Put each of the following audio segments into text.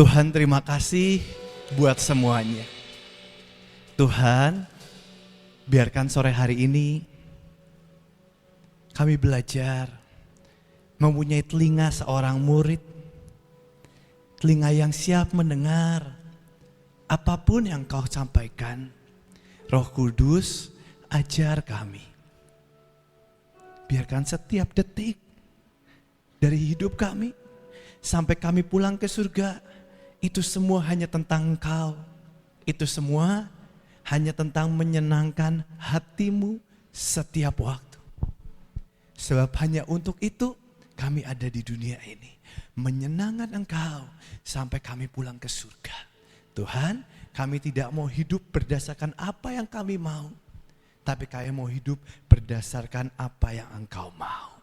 Tuhan, terima kasih buat semuanya. Tuhan, biarkan sore hari ini kami belajar mempunyai telinga seorang murid, telinga yang siap mendengar apapun yang kau sampaikan. Roh Kudus, ajar kami. Biarkan setiap detik dari hidup kami sampai kami pulang ke surga, itu semua hanya tentang Engkau. Itu semua hanya tentang menyenangkan hatimu setiap waktu. Sebab hanya untuk itu kami ada di dunia ini. Menyenangkan Engkau sampai kami pulang ke surga. Tuhan, kami tidak mau hidup berdasarkan apa yang kami mau. Tapi kami mau hidup berdasarkan apa yang Engkau mau.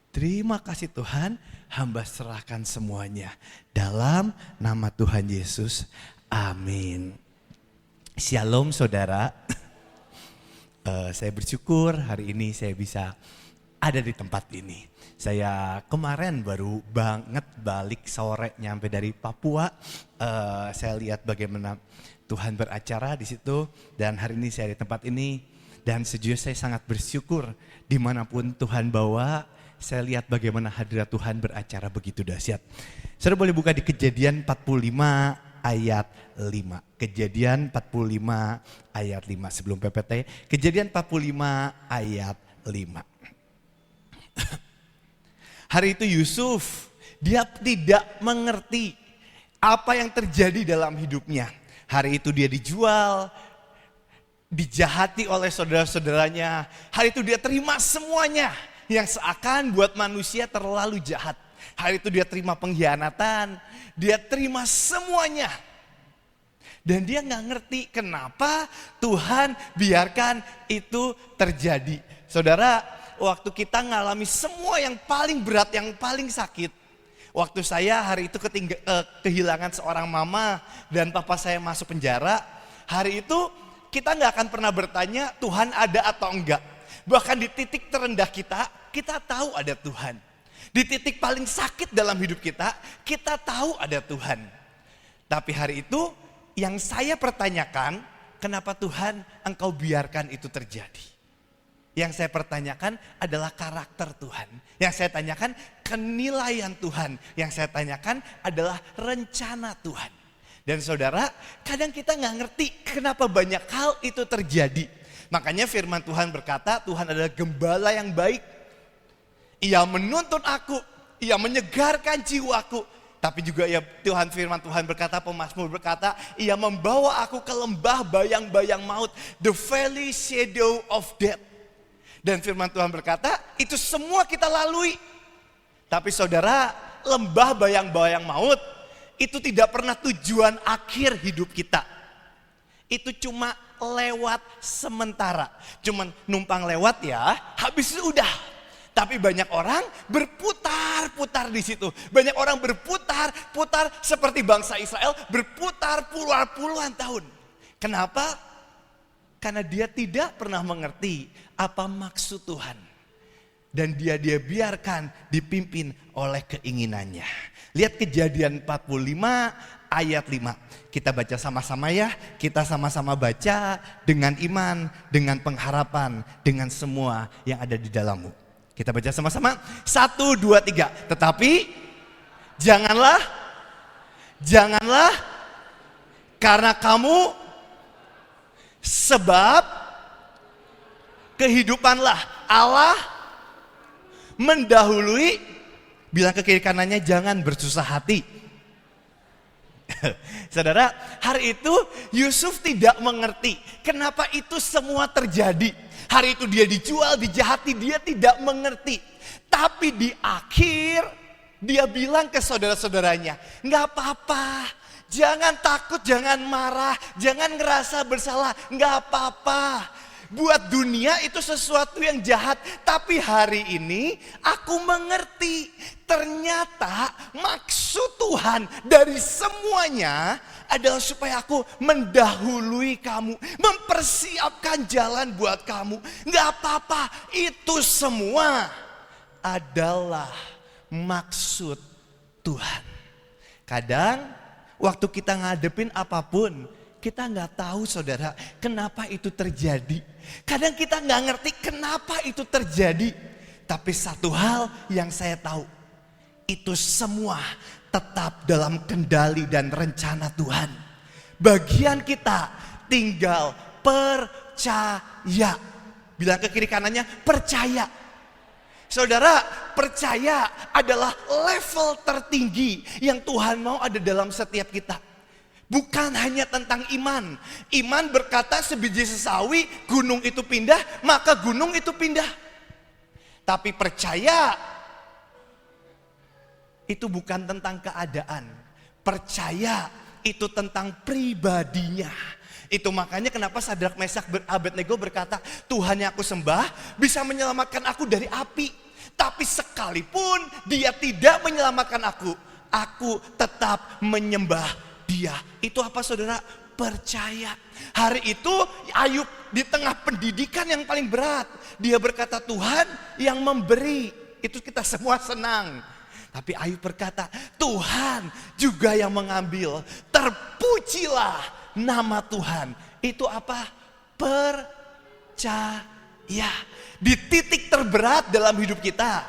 Terima kasih Tuhan, hamba serahkan semuanya. Dalam nama Tuhan Yesus, amin. Shalom saudara. Saya bersyukur hari ini saya bisa ada di tempat ini. Saya kemarin baru banget balik sore nyampe dari Papua. Saya lihat bagaimana Tuhan beracara di situ. Dan hari ini saya di tempat ini. Dan sejujurnya saya sangat bersyukur dimanapun Tuhan bawa. Saya lihat bagaimana hadirat Tuhan beracara begitu dahsyat. Saudara boleh buka di Kejadian 45 ayat 5. Kejadian 45 ayat 5 sebelum PPT. Kejadian 45 ayat 5. Hari itu Yusuf, dia tidak mengerti apa yang terjadi dalam hidupnya. Hari itu dia dijual, dijahati oleh saudara-saudaranya. Hari itu dia terima semuanya yang seakan buat manusia terlalu jahat. Hari itu dia terima pengkhianatan, dia terima semuanya. Dan dia gak ngerti kenapa Tuhan biarkan itu terjadi. Saudara, waktu kita ngalami semua yang paling berat, yang paling sakit. Waktu saya hari itu kehilangan seorang mama dan papa saya masuk penjara. Hari itu kita gak akan pernah bertanya Tuhan ada atau enggak. Bahkan di titik terendah kita tahu ada Tuhan. Di titik paling sakit dalam hidup kita tahu ada Tuhan. Tapi hari itu yang saya pertanyakan, kenapa Tuhan Engkau biarkan itu terjadi? Yang saya pertanyakan adalah karakter Tuhan. Yang saya tanyakan kenilaian Tuhan. Yang saya tanyakan adalah rencana Tuhan. Dan saudara, kadang kita gak ngerti kenapa banyak hal itu terjadi. Makanya firman Tuhan berkata, Tuhan adalah gembala yang baik. Ia menuntun aku, ia menyegarkan jiwaku. Tapi juga firman Tuhan berkata, pemazmur berkata, ia membawa aku ke lembah bayang-bayang maut. The valley shadow of death. Dan firman Tuhan berkata, itu semua kita lalui. Tapi saudara, lembah bayang-bayang maut, itu tidak pernah tujuan akhir hidup kita. Itu cuma lewat sementara. Cuman numpang lewat ya, habis itu udah. Tapi banyak orang berputar-putar di situ. Banyak orang berputar-putar seperti bangsa Israel, berputar puluhan tahun. Kenapa? Karena dia tidak pernah mengerti apa maksud Tuhan. Dan dia biarkan dipimpin oleh keinginannya. Lihat Kejadian 45 ayat 5. Kita baca sama-sama ya. Kita sama-sama baca dengan iman, dengan pengharapan, dengan semua yang ada di dalammu. Kita baca sama-sama. 1, 2, 3. Tetapi janganlah karena kamu sebab kehidupanlah Allah mendahului. Bilang ke kiri kanannya, jangan bersusah hati. Saudara, hari itu Yusuf tidak mengerti kenapa itu semua terjadi. Hari itu dia dijual, dijahati, dia tidak mengerti. Tapi di akhir dia bilang ke saudara-saudaranya, gak apa-apa, jangan takut, jangan marah, jangan ngerasa bersalah, gak apa-apa. Buat dunia itu sesuatu yang jahat. Tapi hari ini aku mengerti. Ternyata maksud Tuhan dari semuanya adalah supaya aku mendahului kamu. Mempersiapkan jalan buat kamu. Gak apa-apa, itu semua adalah maksud Tuhan. Kadang Waktu kita ngadepin apapun, kita nggak tahu saudara, kenapa itu terjadi. Kadang kita nggak ngerti kenapa itu terjadi. Tapi satu hal yang saya tahu, itu semua tetap dalam kendali dan rencana Tuhan. Bagian kita tinggal percaya. Bilang ke kiri kanannya, percaya. Saudara, percaya adalah level tertinggi yang Tuhan mau ada dalam setiap kita. Bukan hanya tentang iman. Iman berkata sebiji sesawi, gunung itu pindah, maka gunung itu pindah. Tapi percaya itu bukan tentang keadaan. Percaya itu tentang pribadinya. Itu makanya kenapa Sadrak, Mesak, Abednego berkata, Tuhan yang aku sembah bisa menyelamatkan aku dari api. Tapi sekalipun dia tidak menyelamatkan aku tetap menyembah dia. Itu apa saudara? Percaya. Hari itu Ayub di tengah pendidikan yang paling berat, dia berkata Tuhan yang memberi. Itu kita semua senang. Tapi Ayub berkata Tuhan juga yang mengambil. Terpujilah nama Tuhan. Itu apa? Percaya. Di titik terberat dalam hidup kita,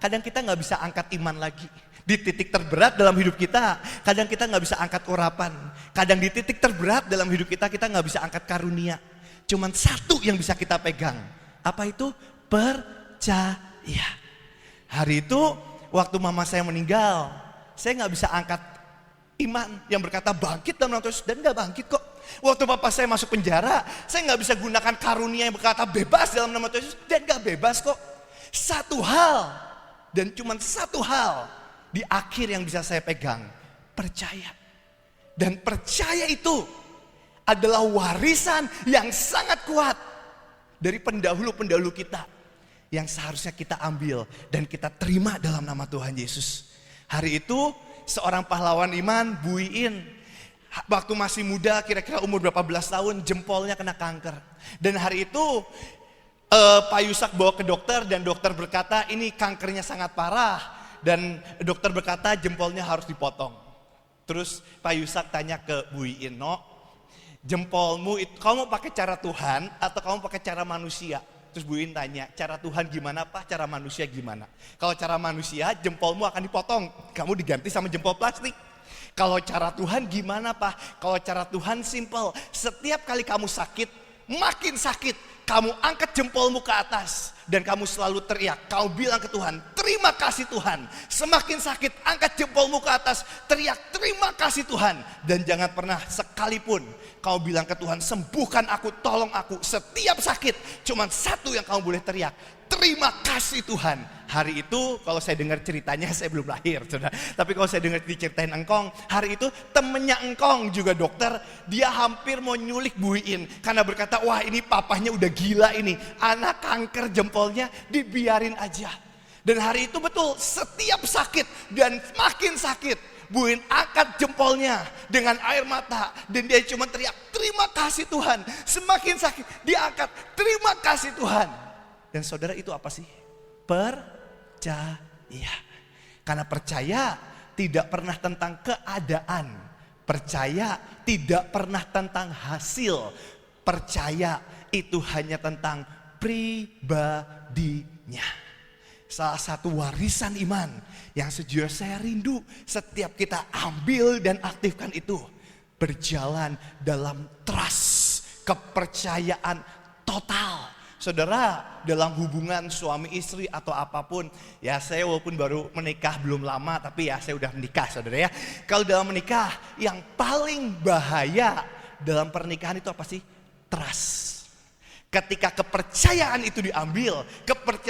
kadang kita gak bisa angkat iman lagi. Di titik terberat dalam hidup kita, kadang kita gak bisa angkat urapan. Kadang di titik terberat dalam hidup kita, kita gak bisa angkat karunia. Cuman satu yang bisa kita pegang. Apa itu? Percaya. Hari itu waktu mama saya meninggal, saya gak bisa angkat iman yang berkata bangkit dalam nama Yesus, dan gak bangkit kok. Waktu papa saya masuk penjara, saya gak bisa gunakan karunia yang berkata bebas dalam nama Yesus, dan gak bebas kok. Satu hal, dan cuman satu hal di akhir yang bisa saya pegang, percaya. Dan percaya itu adalah warisan yang sangat kuat dari pendahulu-pendahulu kita, yang seharusnya kita ambil dan kita terima dalam nama Tuhan Yesus. Hari itu seorang pahlawan iman, Bu Iin, waktu masih muda, kira-kira umur berapa belas tahun, jempolnya kena kanker. Dan hari itu Pak Yusak bawa ke dokter, dan dokter berkata ini kankernya sangat parah. Dan dokter berkata jempolnya harus dipotong. Terus Pak Yusak tanya ke Bu Iin, no, jempolmu itu kamu pakai cara Tuhan atau kamu pakai cara manusia? Terus Bu Iin tanya, cara Tuhan gimana Pak, cara manusia gimana? Kalau cara manusia jempolmu akan dipotong, kamu diganti sama jempol plastik. Kalau cara Tuhan gimana Pak? Kalau cara Tuhan simple, setiap kali kamu sakit, makin sakit, kamu angkat jempolmu ke atas dan kamu selalu teriak. Kau bilang ke Tuhan, terima kasih Tuhan. Semakin sakit, angkat jempolmu ke atas, teriak terima kasih Tuhan. Dan jangan pernah sekalipun kau bilang ke Tuhan, sembuhkan aku, tolong aku. Setiap sakit, cuma satu yang kamu boleh teriak, terima kasih Tuhan. Hari itu kalau saya dengar ceritanya, saya belum lahir saudara. Tapi kalau saya dengar diceritain Engkong, hari itu temennya Engkong juga dokter, dia hampir mau nyulik Bu Iin karena berkata, wah ini papahnya udah gila ini, anak kanker jempolnya dibiarin aja. Dan hari itu betul, setiap sakit dan makin sakit, Bu Iin angkat jempolnya dengan air mata dan dia cuma teriak terima kasih Tuhan. Semakin sakit dia angkat terima kasih Tuhan. Dan saudara, itu apa sih? Percaya. Karena percaya tidak pernah tentang keadaan. Percaya tidak pernah tentang hasil. Percaya itu hanya tentang pribadinya. Salah satu warisan iman yang sejujurnya saya rindu setiap kita ambil dan aktifkan itu, berjalan dalam trust, kepercayaan total. Saudara, dalam hubungan suami istri atau apapun, ya saya walaupun baru menikah belum lama, tapi ya saya udah menikah saudara ya. Kalau dalam menikah, yang paling bahaya dalam pernikahan itu apa sih? Trust. Ketika kepercayaan itu diambil,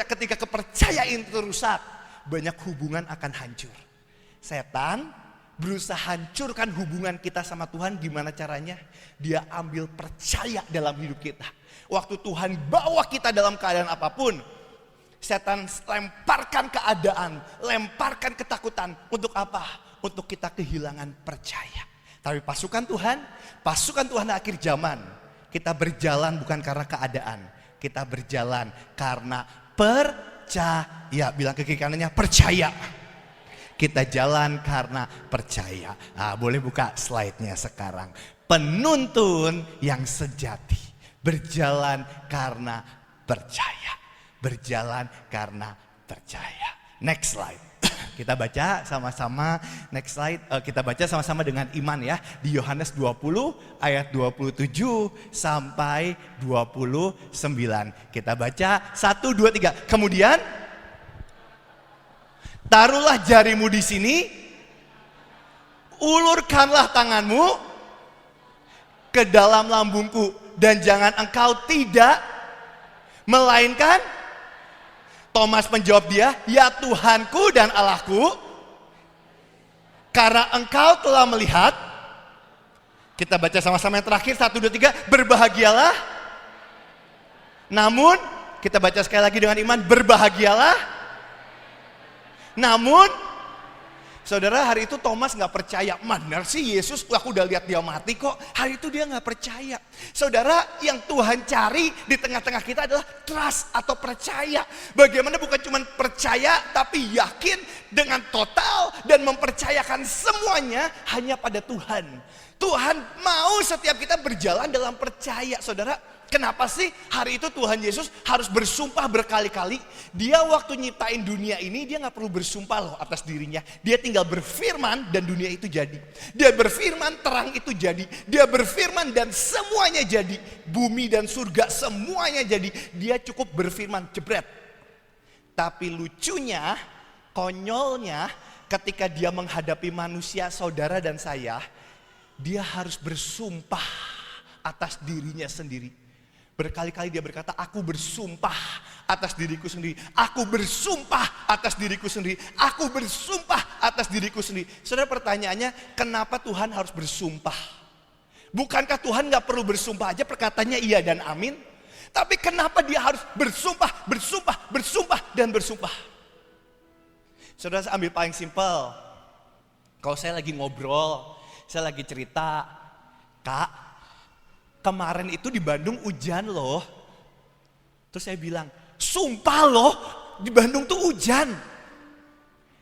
ketika kepercayaan itu rusak, banyak hubungan akan hancur. Setan berusaha hancurkan hubungan kita sama Tuhan. Gimana caranya? Dia ambil percaya dalam hidup kita. Waktu Tuhan bawa kita dalam keadaan apapun, setan lemparkan keadaan, lemparkan ketakutan. Untuk apa? Untuk kita kehilangan percaya. Tapi pasukan Tuhan akhir zaman, kita berjalan bukan karena keadaan, kita berjalan karena percaya. Bilang ke kiri kanannya, percaya. Kita jalan karena percaya. Boleh buka slide-nya sekarang. Penuntun yang sejati. Berjalan karena percaya. Berjalan karena percaya. Next slide. Kita baca sama-sama. Next slide. Kita baca sama-sama dengan iman ya. Di Yohanes 20 ayat 27 sampai 29. Kita baca 1, 2, 3. Kemudian taruhlah jarimu di sini, ulurkanlah tanganmu ke dalam lambungku, dan jangan engkau tidak, melainkan. Thomas menjawab dia, ya Tuhanku dan Allahku, karena engkau telah melihat. Kita baca sama-sama yang terakhir, 1, 2, 3, berbahagialah. Namun, kita baca sekali lagi dengan iman, berbahagialah. Namun, saudara, hari itu Thomas gak percaya. Mana sih Yesus, aku udah lihat dia mati kok. Hari itu dia gak percaya. Saudara, yang Tuhan cari di tengah-tengah kita adalah trust atau percaya. Bagaimana bukan cuma percaya, tapi yakin dengan total dan mempercayakan semuanya hanya pada Tuhan. Tuhan mau setiap kita berjalan dalam percaya, saudara. Kenapa sih hari itu Tuhan Yesus harus bersumpah berkali-kali? Dia waktu nyiptain dunia ini, dia gak perlu bersumpah loh atas dirinya. Dia tinggal berfirman dan dunia itu jadi. Dia berfirman, terang itu jadi. Dia berfirman dan semuanya jadi. Bumi dan surga semuanya jadi. Dia cukup berfirman, jebret. Tapi lucunya, konyolnya, ketika dia menghadapi manusia, saudara dan saya, dia harus bersumpah atas dirinya sendiri. Berkali-kali dia berkata, aku bersumpah atas diriku sendiri. Aku bersumpah atas diriku sendiri. Aku bersumpah atas diriku sendiri. Saudara, pertanyaannya, kenapa Tuhan harus bersumpah? Bukankah Tuhan gak perlu bersumpah aja, perkataannya iya dan amin? Tapi kenapa dia harus bersumpah, bersumpah, bersumpah, dan bersumpah? Saudara, saya ambil paling simpel. Kalau saya lagi ngobrol, saya lagi cerita, Kak, kemarin itu di Bandung hujan loh. Terus saya bilang, sumpah loh, di Bandung tuh hujan.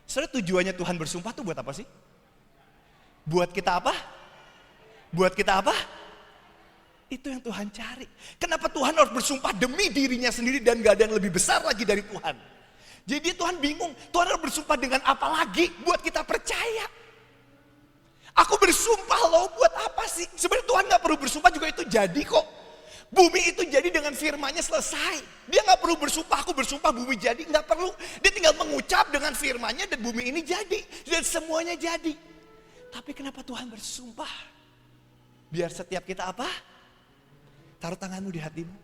Saudara, tujuannya Tuhan bersumpah tuh buat apa sih? Buat kita apa? Buat kita apa? Itu yang Tuhan cari. Kenapa Tuhan harus bersumpah demi dirinya sendiri dan gak ada yang lebih besar lagi dari Tuhan? Jadi Tuhan bingung, Tuhan harus bersumpah dengan apa lagi buat kita percaya? Aku bersumpah loh, buat apa sih? Sebenarnya Tuhan gak perlu bersumpah juga itu jadi kok. Bumi itu jadi dengan firman-Nya selesai. Dia gak perlu bersumpah, aku bersumpah bumi jadi. Gak perlu, dia tinggal mengucap dengan firman-Nya dan bumi ini jadi. Dan semuanya jadi. Tapi kenapa Tuhan bersumpah? Biar setiap kita apa? Taruh tanganmu di hatimu.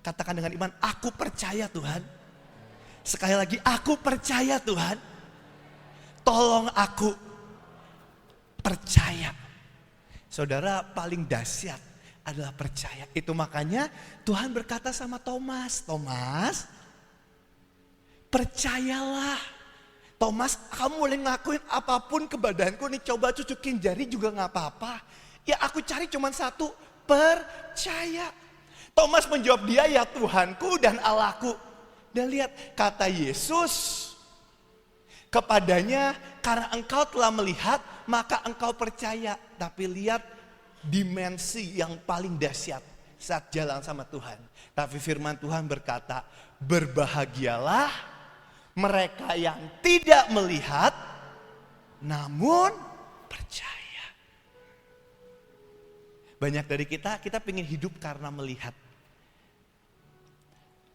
Katakan dengan iman, aku percaya Tuhan. Sekali lagi, aku percaya Tuhan. Tolong aku percaya. Saudara, paling dahsyat adalah percaya. Itu makanya Tuhan berkata sama Thomas, Thomas, percayalah. Thomas, kamu boleh ngakuin apapun ke badanku nih, coba cucukin jari juga gak apa-apa. Ya aku cari cuma satu, percaya. Thomas menjawab dia, ya Tuhanku dan Allahku. Dan lihat kata Yesus kepadanya, karena engkau telah melihat, maka engkau percaya. Tapi lihat dimensi yang paling dahsyat saat jalan sama Tuhan. Tapi firman Tuhan berkata, berbahagialah mereka yang tidak melihat, namun percaya. Banyak dari kita pengen hidup karena melihat.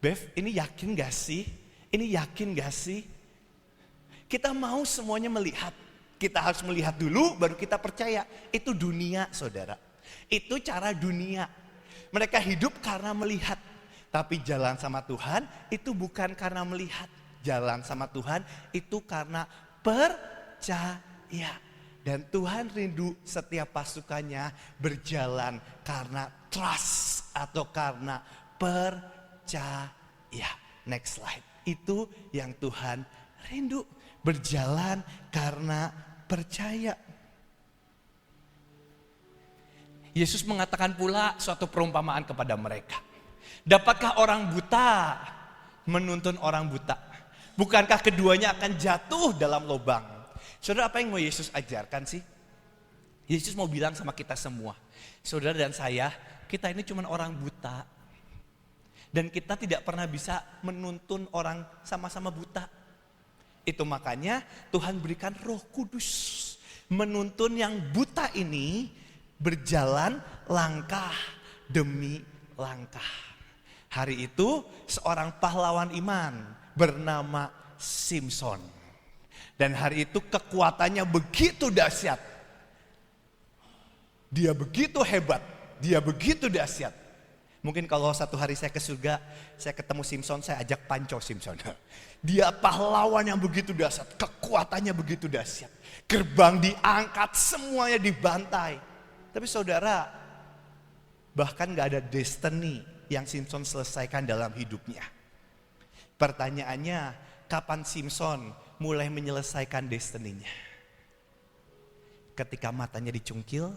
Bev, ini yakin gak sih? Ini yakin gak sih? Kita mau semuanya melihat. Kita harus melihat dulu baru kita percaya. Itu dunia, saudara. Itu cara dunia. Mereka hidup karena melihat. Tapi jalan sama Tuhan itu bukan karena melihat. Jalan sama Tuhan itu karena percaya. Dan Tuhan rindu setiap pasukannya berjalan karena trust atau karena percaya. Next slide. Itu yang Tuhan rindu. Berjalan karena percaya. Yesus mengatakan pula suatu perumpamaan kepada mereka. Dapatkah orang buta menuntun orang buta? Bukankah keduanya akan jatuh dalam lubang? Saudara, apa yang mau Yesus ajarkan sih? Yesus mau bilang sama kita semua, saudara dan saya, kita ini cuma orang buta. Dan kita tidak pernah bisa menuntun orang sama-sama buta. Itu makanya Tuhan berikan Roh Kudus. Menuntun yang buta ini berjalan langkah demi langkah. Hari itu seorang pahlawan iman bernama Simson. Dan hari itu kekuatannya begitu dahsyat. Dia begitu hebat, dia begitu dahsyat. Mungkin kalau satu hari saya ke surga, saya ketemu Simson, saya ajak panco Simson. Dia pahlawan yang begitu dahsyat, kekuatannya begitu dahsyat. Gerbang diangkat, semuanya dibantai. Tapi saudara, bahkan gak ada destiny yang Simson selesaikan dalam hidupnya. Pertanyaannya, kapan Simson mulai menyelesaikan destiny-nya? Ketika matanya dicungkil,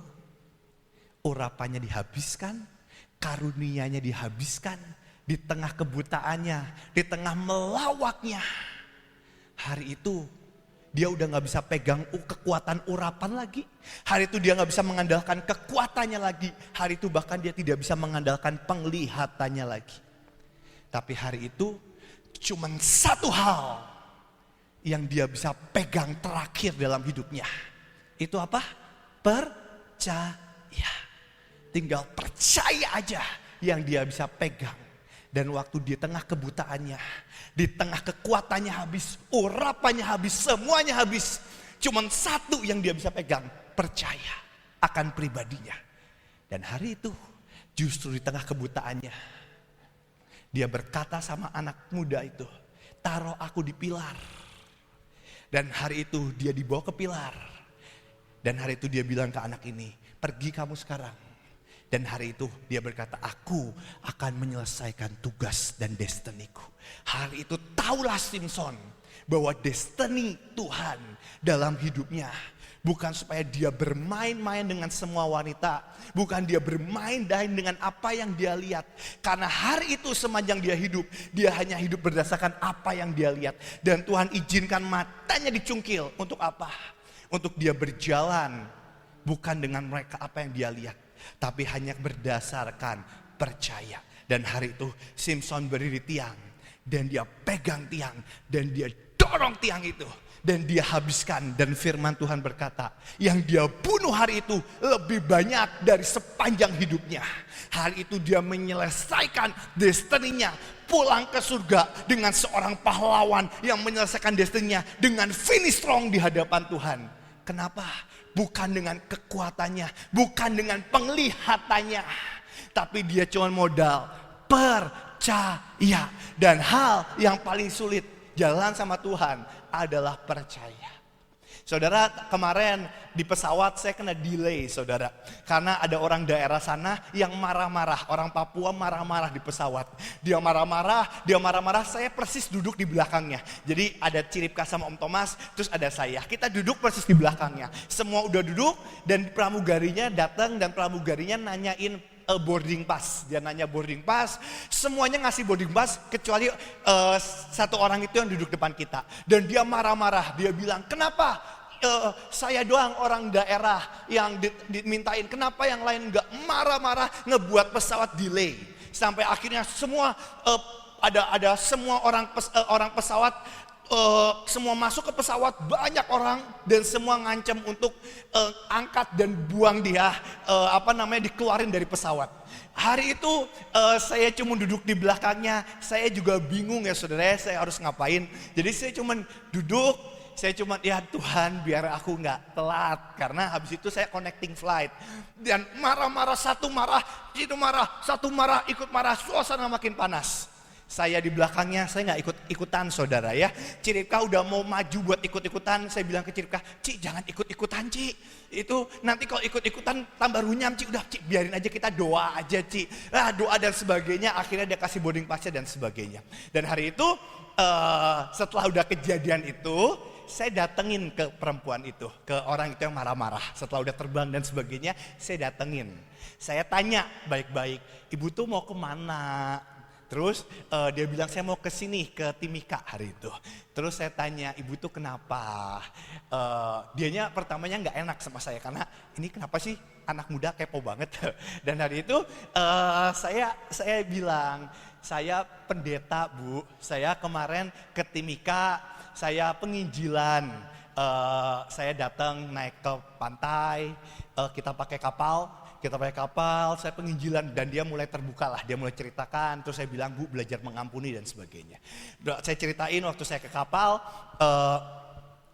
urapannya dihabiskan, karunia-Nya dihabiskan, di tengah kebutaannya, di tengah melawaknya. Hari itu dia udah gak bisa pegang kekuatan urapan lagi. Hari itu dia gak bisa mengandalkan kekuatannya lagi. Hari itu bahkan dia tidak bisa mengandalkan penglihatannya lagi. Tapi hari itu cuma satu hal yang dia bisa pegang terakhir dalam hidupnya. Itu apa? Percaya. Tinggal percaya aja yang dia bisa pegang. Dan waktu di tengah kebutaannya, di tengah kekuatannya habis, urapannya habis, semuanya habis. Cuman satu yang dia bisa pegang, percaya akan pribadinya. Dan hari itu, justru di tengah kebutaannya, dia berkata sama anak muda itu, taruh aku di pilar. Dan hari itu dia dibawa ke pilar. Dan hari itu dia bilang ke anak ini, pergi kamu sekarang. Dan hari itu dia berkata, aku akan menyelesaikan tugas dan destiniku. Hari itu taulah Simson bahwa destiny Tuhan dalam hidupnya bukan supaya dia bermain-main dengan semua wanita. Bukan dia bermain-main dengan apa yang dia lihat. Karena hari itu sepanjang dia hidup, dia hanya hidup berdasarkan apa yang dia lihat. Dan Tuhan izinkan matanya dicungkil. Untuk apa? Untuk dia berjalan bukan dengan mereka apa yang dia lihat, tapi hanya berdasarkan percaya. Dan hari itu Simson berdiri tiang, dan dia pegang tiang, dan dia dorong tiang itu, dan dia habiskan. Dan firman Tuhan berkata, yang dia bunuh hari itu lebih banyak dari sepanjang hidupnya. Hari itu dia menyelesaikan destininya, pulang ke surga dengan seorang pahlawan yang menyelesaikan destininya dengan finish strong di hadapan Tuhan. Kenapa? Bukan dengan kekuatannya, bukan dengan penglihatannya, tapi dia cuma modal percaya. Dan hal yang paling sulit jalan sama Tuhan adalah percaya. Saudara, kemarin di pesawat saya kena delay, saudara. Karena ada orang daerah sana yang marah-marah. Orang Papua marah-marah di pesawat. Dia marah-marah, saya persis duduk di belakangnya. Jadi ada Ciripka sama Om Thomas, terus ada saya. Kita duduk persis di belakangnya. Semua udah duduk dan pramugarinya datang dan pramugarinya nanyain boarding pass. Dia nanya boarding pass, semuanya ngasih boarding pass kecuali satu orang itu yang duduk depan kita. Dan dia marah-marah, dia bilang, kenapa saya doang orang daerah yang dimintain, kenapa yang lain enggak? Marah-marah, ngebuat pesawat delay. Sampai akhirnya semua ada semua orang pesawat, semua masuk ke pesawat, banyak orang, dan semua ngancam untuk angkat dan buang dia, dikeluarin dari pesawat. Hari itu saya cuma duduk di belakangnya. Saya juga bingung ya saudara, saya harus ngapain. Jadi saya cuma duduk, saya cuma ya Tuhan biar aku nggak telat. Karena habis itu saya connecting flight. Dan marah-marah, satu marah, satu marah, ikut marah, suasana makin panas. Saya di belakangnya, saya nggak ikut-ikutan saudara ya. Ciripka udah mau maju buat ikut-ikutan. Saya bilang ke Ciripka, Ci jangan ikut-ikutan Ci. Itu nanti kalau ikut-ikutan tambah runyam Ci. Udah Ci biarin aja, kita doa aja Ci. Doa dan sebagainya. Akhirnya dia kasih boarding pass-nya dan sebagainya. Dan hari itu setelah udah kejadian itu, saya datengin ke perempuan itu, ke orang itu yang marah-marah. Setelah udah terbang dan sebagainya, saya datengin. Saya tanya baik-baik, ibu tuh mau kemana? Terus dia bilang saya mau ke sini ke Timika hari itu. Terus saya tanya, ibu tuh kenapa? Dianya pertamanya nggak enak sama saya karena ini kenapa sih anak muda kepo banget. Dan hari itu saya bilang, saya pendeta bu, saya kemarin ke Timika, saya penginjilan. Saya datang naik ke pantai, kita pakai kapal, saya penginjilan dan dia mulai terbuka lah, dia mulai ceritakan, terus saya bilang bu belajar mengampuni dan sebagainya. Saya ceritain waktu saya ke kapal,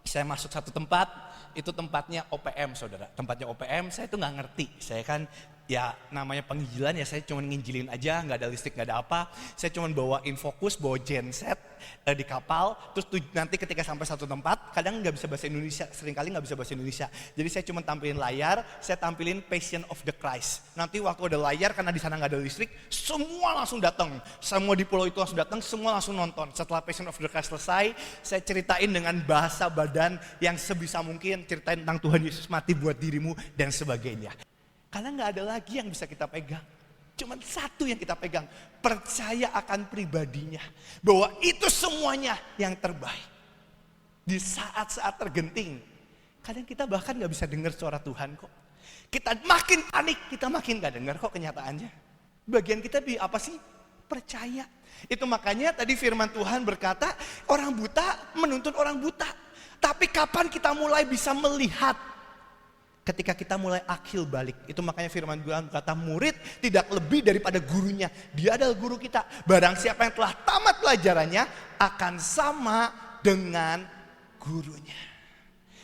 saya masuk satu tempat, itu tempatnya OPM saudara, tempatnya OPM, saya tuh nggak ngerti, saya kan ya namanya penginjilan ya saya cuma nginjilin aja, nggak ada listrik, nggak ada apa, saya cuma bawain fokus, bawa genset di kapal, terus nanti ketika sampai satu tempat, kadang nggak bisa bahasa Indonesia, seringkali nggak bisa bahasa Indonesia, jadi saya cuma tampilin layar, saya tampilin Passion of the Christ, nanti waktu ada layar karena di sana nggak ada listrik, semua langsung datang, semua di pulau itu langsung datang, semua langsung nonton. Setelah Passion of the Christ selesai, saya ceritain dengan bahasa badan yang sebisa mungkin, ceritain tentang Tuhan Yesus mati buat dirimu dan sebagainya. Karena nggak ada lagi yang bisa kita pegang. Cuman satu yang kita pegang. Percaya akan pribadinya. Bahwa itu semuanya yang terbaik. Di saat-saat tergenting. Kadang kita bahkan nggak bisa dengar suara Tuhan kok. Kita makin panik, kita makin nggak dengar kok kenyataannya. Bagian kita apa sih? Percaya. Itu makanya tadi firman Tuhan berkata, orang buta menuntun orang buta. Tapi kapan kita mulai bisa melihat? Ketika kita mulai akil balik, itu makanya firman Tuhan berkata murid tidak lebih daripada gurunya. Dia adalah guru kita. Barang siapa yang telah tamat pelajarannya akan sama dengan gurunya.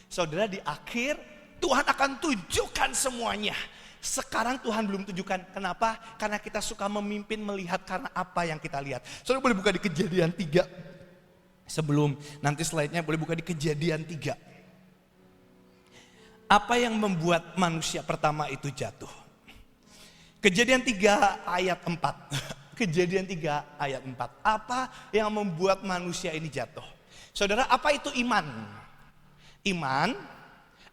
Saudara, di akhir Tuhan akan tunjukkan semuanya. Sekarang Tuhan belum tunjukkan. Kenapa? Karena kita suka memimpin melihat karena apa yang kita lihat. Saudara boleh buka di Kejadian 3. Sebelum nanti slide-nya boleh buka di Kejadian 3. Apa yang membuat manusia pertama itu jatuh? Kejadian 3 ayat 4. Kejadian 3 ayat 4. Apa yang membuat manusia ini jatuh? Saudara, apa itu iman? Iman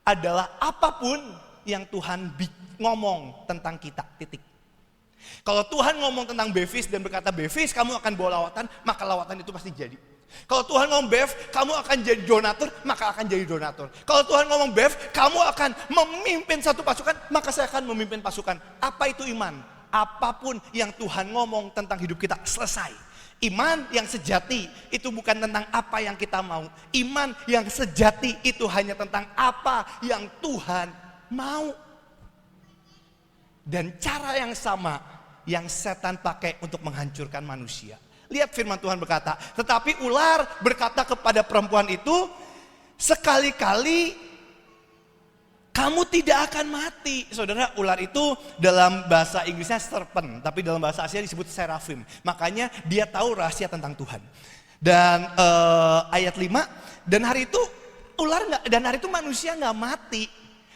adalah apapun yang Tuhan ngomong tentang kita, titik. Kalau Tuhan ngomong tentang Bevis dan berkata, Bevis kamu akan bawa lawatan, maka lawatan itu pasti jadi. Kalau Tuhan ngomong Bev, kamu akan jadi donatur, maka akan jadi donatur. Kalau Tuhan ngomong Bev, kamu akan memimpin satu pasukan, maka saya akan memimpin pasukan. Apa itu iman? Apapun yang Tuhan ngomong tentang hidup kita, selesai. Iman yang sejati itu bukan tentang apa yang kita mau. Iman yang sejati itu hanya tentang apa yang Tuhan mau. Dan cara yang sama yang setan pakai untuk menghancurkan manusia. Lihat firman Tuhan berkata, tetapi ular berkata kepada perempuan itu, sekali-kali kamu tidak akan mati. Saudara, ular itu dalam bahasa Inggrisnya serpent, tapi dalam bahasa Asia disebut seraphim. Makanya dia tahu rahasia tentang Tuhan. Dan ayat 5, dan hari itu manusia nggak mati.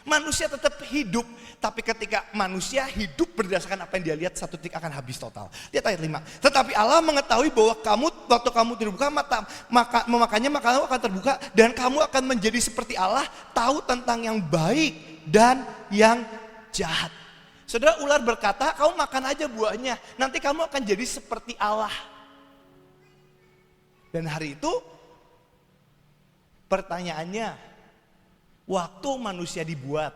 Manusia tetap hidup, tapi ketika manusia hidup berdasarkan apa yang dia lihat, satu titik akan habis total. Lihat ayat 5. Tetapi Allah mengetahui bahwa waktu kamu terbuka mata, makanya kamu akan terbuka dan kamu akan menjadi seperti Allah, tahu tentang yang baik dan yang jahat. Saudara, ular berkata, kamu makan aja buahnya, nanti kamu akan jadi seperti Allah. Dan hari itu pertanyaannya, waktu manusia dibuat,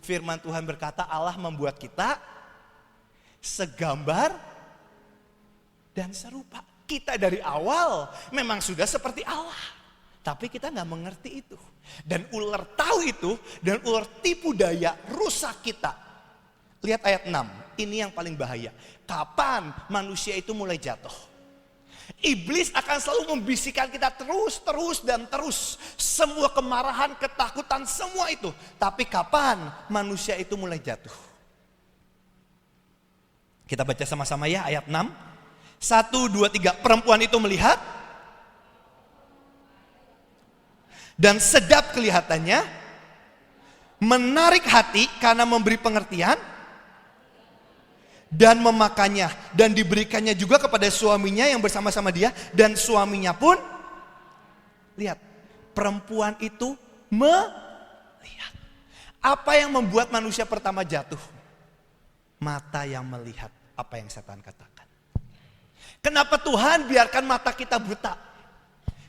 firman Tuhan berkata Allah membuat kita segambar dan serupa. Kita dari awal memang sudah seperti Allah, tapi kita gak mengerti itu. Dan ular tahu itu, dan ular tipu daya rusak kita. Lihat ayat 6, ini yang paling bahaya. Kapan manusia itu mulai jatuh? Iblis akan selalu membisikkan kita terus. Semua kemarahan, ketakutan, semua itu. Tapi kapan manusia itu mulai jatuh? Kita baca sama-sama ya ayat 6. 1, 2, 3. Perempuan itu melihat. Dan sedap kelihatannya. Menarik hati karena memberi pengertian. Dan memakannya, dan diberikannya juga kepada suaminya yang bersama-sama dia, dan suaminya pun lihat, perempuan itu melihat. Apa yang membuat manusia pertama jatuh? Mata yang melihat apa yang setan katakan. Kenapa Tuhan biarkan mata kita buta?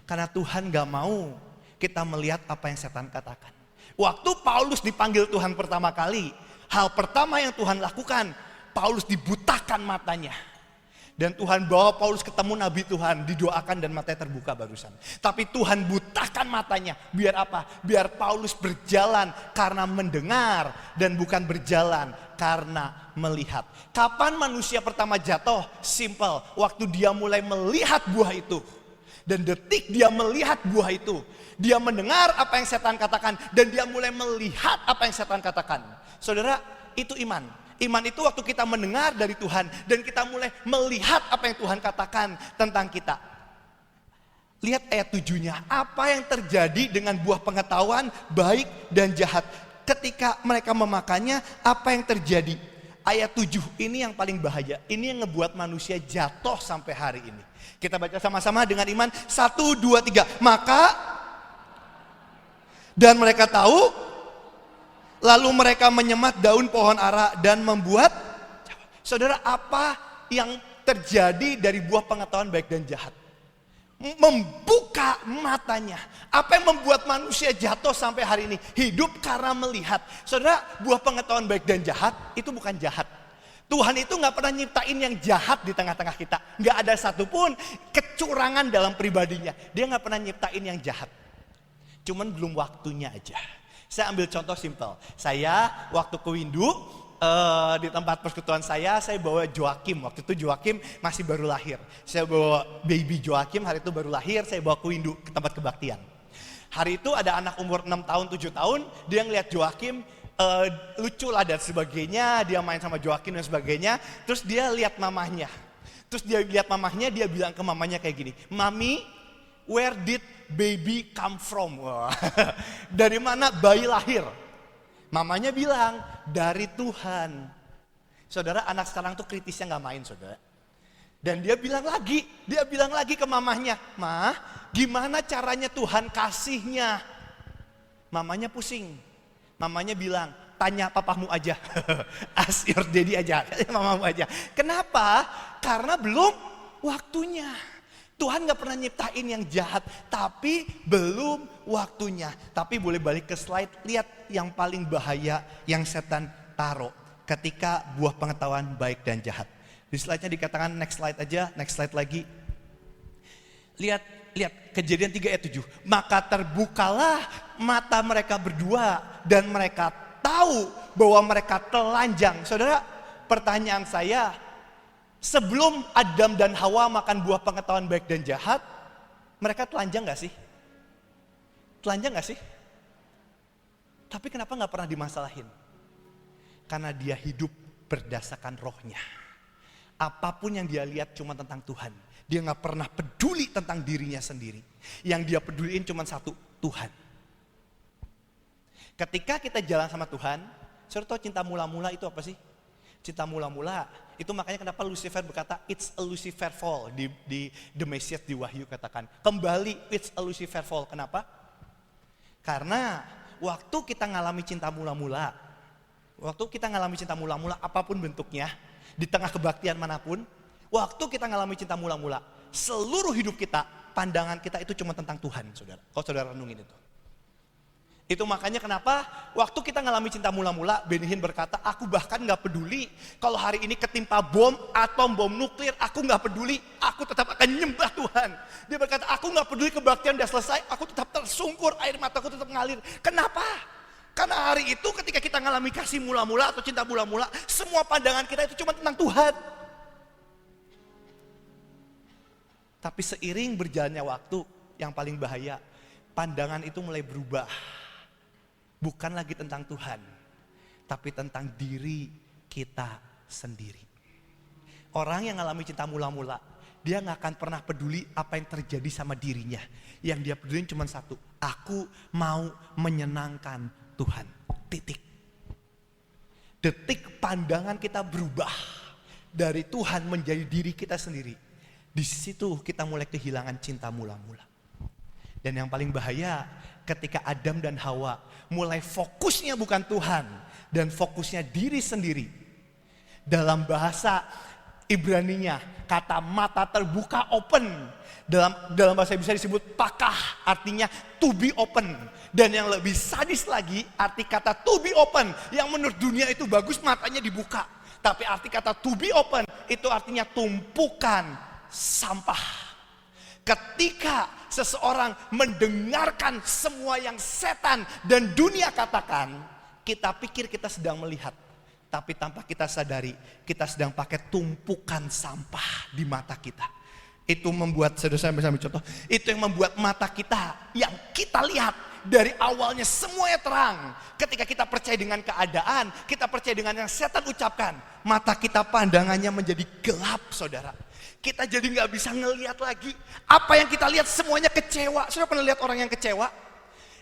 Karena Tuhan gak mau kita melihat apa yang setan katakan. Waktu Paulus dipanggil Tuhan pertama kali, hal pertama yang Tuhan lakukan, Paulus dibutakan matanya. Dan Tuhan bawa Paulus ketemu Nabi Tuhan, didoakan dan matanya terbuka barusan. Tapi Tuhan butakan matanya, biar apa? Biar Paulus berjalan karena mendengar dan bukan berjalan karena melihat. Kapan manusia pertama jatuh? Simple, waktu dia mulai melihat buah itu. Dan detik dia melihat buah itu, dia mendengar apa yang setan katakan dan dia mulai melihat apa yang setan katakan. Saudara, itu iman. Iman itu waktu kita mendengar dari Tuhan dan kita mulai melihat apa yang Tuhan katakan tentang kita. Lihat ayat 7-nya, apa yang terjadi dengan buah pengetahuan baik dan jahat. Ketika mereka memakannya, apa yang terjadi? Ayat 7 ini yang paling bahaya. Ini yang ngebuat manusia jatuh sampai hari ini. Kita baca sama-sama dengan iman. 1, 2, 3. Maka dan mereka tahu, lalu mereka menyemat daun pohon ara dan membuat. Saudara, apa yang terjadi dari buah pengetahuan baik dan jahat? Membuka matanya. Apa yang membuat manusia jatuh sampai hari ini? Hidup karena melihat. Saudara, buah pengetahuan baik dan jahat itu bukan jahat. Tuhan itu gak pernah nyiptain yang jahat di tengah-tengah kita. Gak ada satupun kecurangan dalam pribadinya. Dia gak pernah nyiptain yang jahat. Cuman belum waktunya aja. Saya ambil contoh simpel. Saya waktu ke Windu, di tempat persekutuan saya bawa Joakim. Waktu itu Joakim masih baru lahir. Saya bawa baby Joakim, hari itu baru lahir, saya bawa ke Windu, ke tempat kebaktian. Hari itu ada anak umur 6 tahun, 7 tahun, dia ngeliat Joakim, lucu lah dan sebagainya, dia main sama Joakim dan sebagainya. Terus dia lihat mamahnya. Terus dia lihat mamahnya, dia bilang ke mamanya kayak gini, "Mami, where did baby come from?" Wah. Dari mana bayi lahir? Mamanya bilang, dari Tuhan. Saudara, anak sekarang tuh kritisnya gak main, saudara. Dan dia bilang lagi ke mamahnya, "Mah, gimana caranya Tuhan kasihnya?" Mamanya pusing. Mamanya bilang, "Tanya papamu aja." Ask your daddy aja, mamamu aja. Kenapa? Karena belum waktunya. Tuhan gak pernah nyiptain yang jahat, tapi belum waktunya. Tapi boleh balik ke slide, lihat yang paling bahaya yang setan taruh ketika buah pengetahuan baik dan jahat. Di slide-nya dikatakan, next slide aja, next slide lagi. Lihat Kejadian 3 ayat 7. Maka terbukalah mata mereka berdua dan mereka tahu bahwa mereka telanjang. Saudara, pertanyaan saya, sebelum Adam dan Hawa makan buah pengetahuan baik dan jahat, mereka telanjang gak sih? Telanjang gak sih? Tapi kenapa gak pernah dimasalahin? Karena dia hidup berdasarkan rohnya. Apapun yang dia lihat cuma tentang Tuhan. Dia gak pernah peduli tentang dirinya sendiri. Yang dia peduliin cuma satu, Tuhan. Ketika kita jalan sama Tuhan, saudara tahu cinta mula-mula itu apa sih? Cinta mula-mula, itu makanya kenapa Lucifer berkata, it's a Lucifer fall. Di The Message di Wahyu katakan, kembali it's a Lucifer fall. Kenapa? Karena waktu kita ngalami cinta mula-mula, apapun bentuknya, di tengah kebaktian manapun, waktu kita ngalami cinta mula-mula, seluruh hidup kita, pandangan kita itu cuma tentang Tuhan, saudara. Kalau saudara renungin itu. Itu makanya kenapa waktu kita ngalami cinta mula-mula, Benny Hinn berkata, aku bahkan gak peduli kalau hari ini ketimpa bom, atom, bom nuklir, aku gak peduli, aku tetap akan nyembah Tuhan. Dia berkata, aku gak peduli kebaktian udah selesai, aku tetap tersungkur, air mataku tetap ngalir. Kenapa? Karena hari itu ketika kita ngalami kasih mula-mula atau cinta mula-mula, semua pandangan kita itu cuma tentang Tuhan. Tapi seiring berjalannya waktu, yang paling bahaya, pandangan itu mulai berubah. Bukan lagi tentang Tuhan, tapi tentang diri kita sendiri. Orang yang ngalami cinta mula-mula, dia gak akan pernah peduli apa yang terjadi sama dirinya. Yang dia peduli cuma satu, aku mau menyenangkan Tuhan. Titik. Detik pandangan kita berubah dari Tuhan menjadi diri kita sendiri. Di situ kita mulai kehilangan cinta mula-mula. Dan yang paling bahaya, ketika Adam dan Hawa mulai fokusnya bukan Tuhan dan fokusnya diri sendiri. Dalam bahasa Ibraninya, kata mata terbuka, open. Dalam bahasa bisa disebut pakah, artinya to be open. Dan yang lebih sadis lagi, arti kata to be open, yang menurut dunia itu bagus, matanya dibuka. Tapi arti kata to be open, itu artinya tumpukan sampah. Ketika seseorang mendengarkan semua yang setan dan dunia katakan, kita pikir kita sedang melihat. Tapi tanpa kita sadari, kita sedang pakai tumpukan sampah di mata kita. Itu membuat, saudara saya ambil contoh, itu yang membuat mata kita yang kita lihat dari awalnya semuanya terang. Ketika kita percaya dengan keadaan, kita percaya dengan yang setan ucapkan, mata kita pandangannya menjadi gelap, saudara. Kita jadi gak bisa ngelihat lagi. Apa yang kita lihat semuanya kecewa. Saudara pernah lihat orang yang kecewa?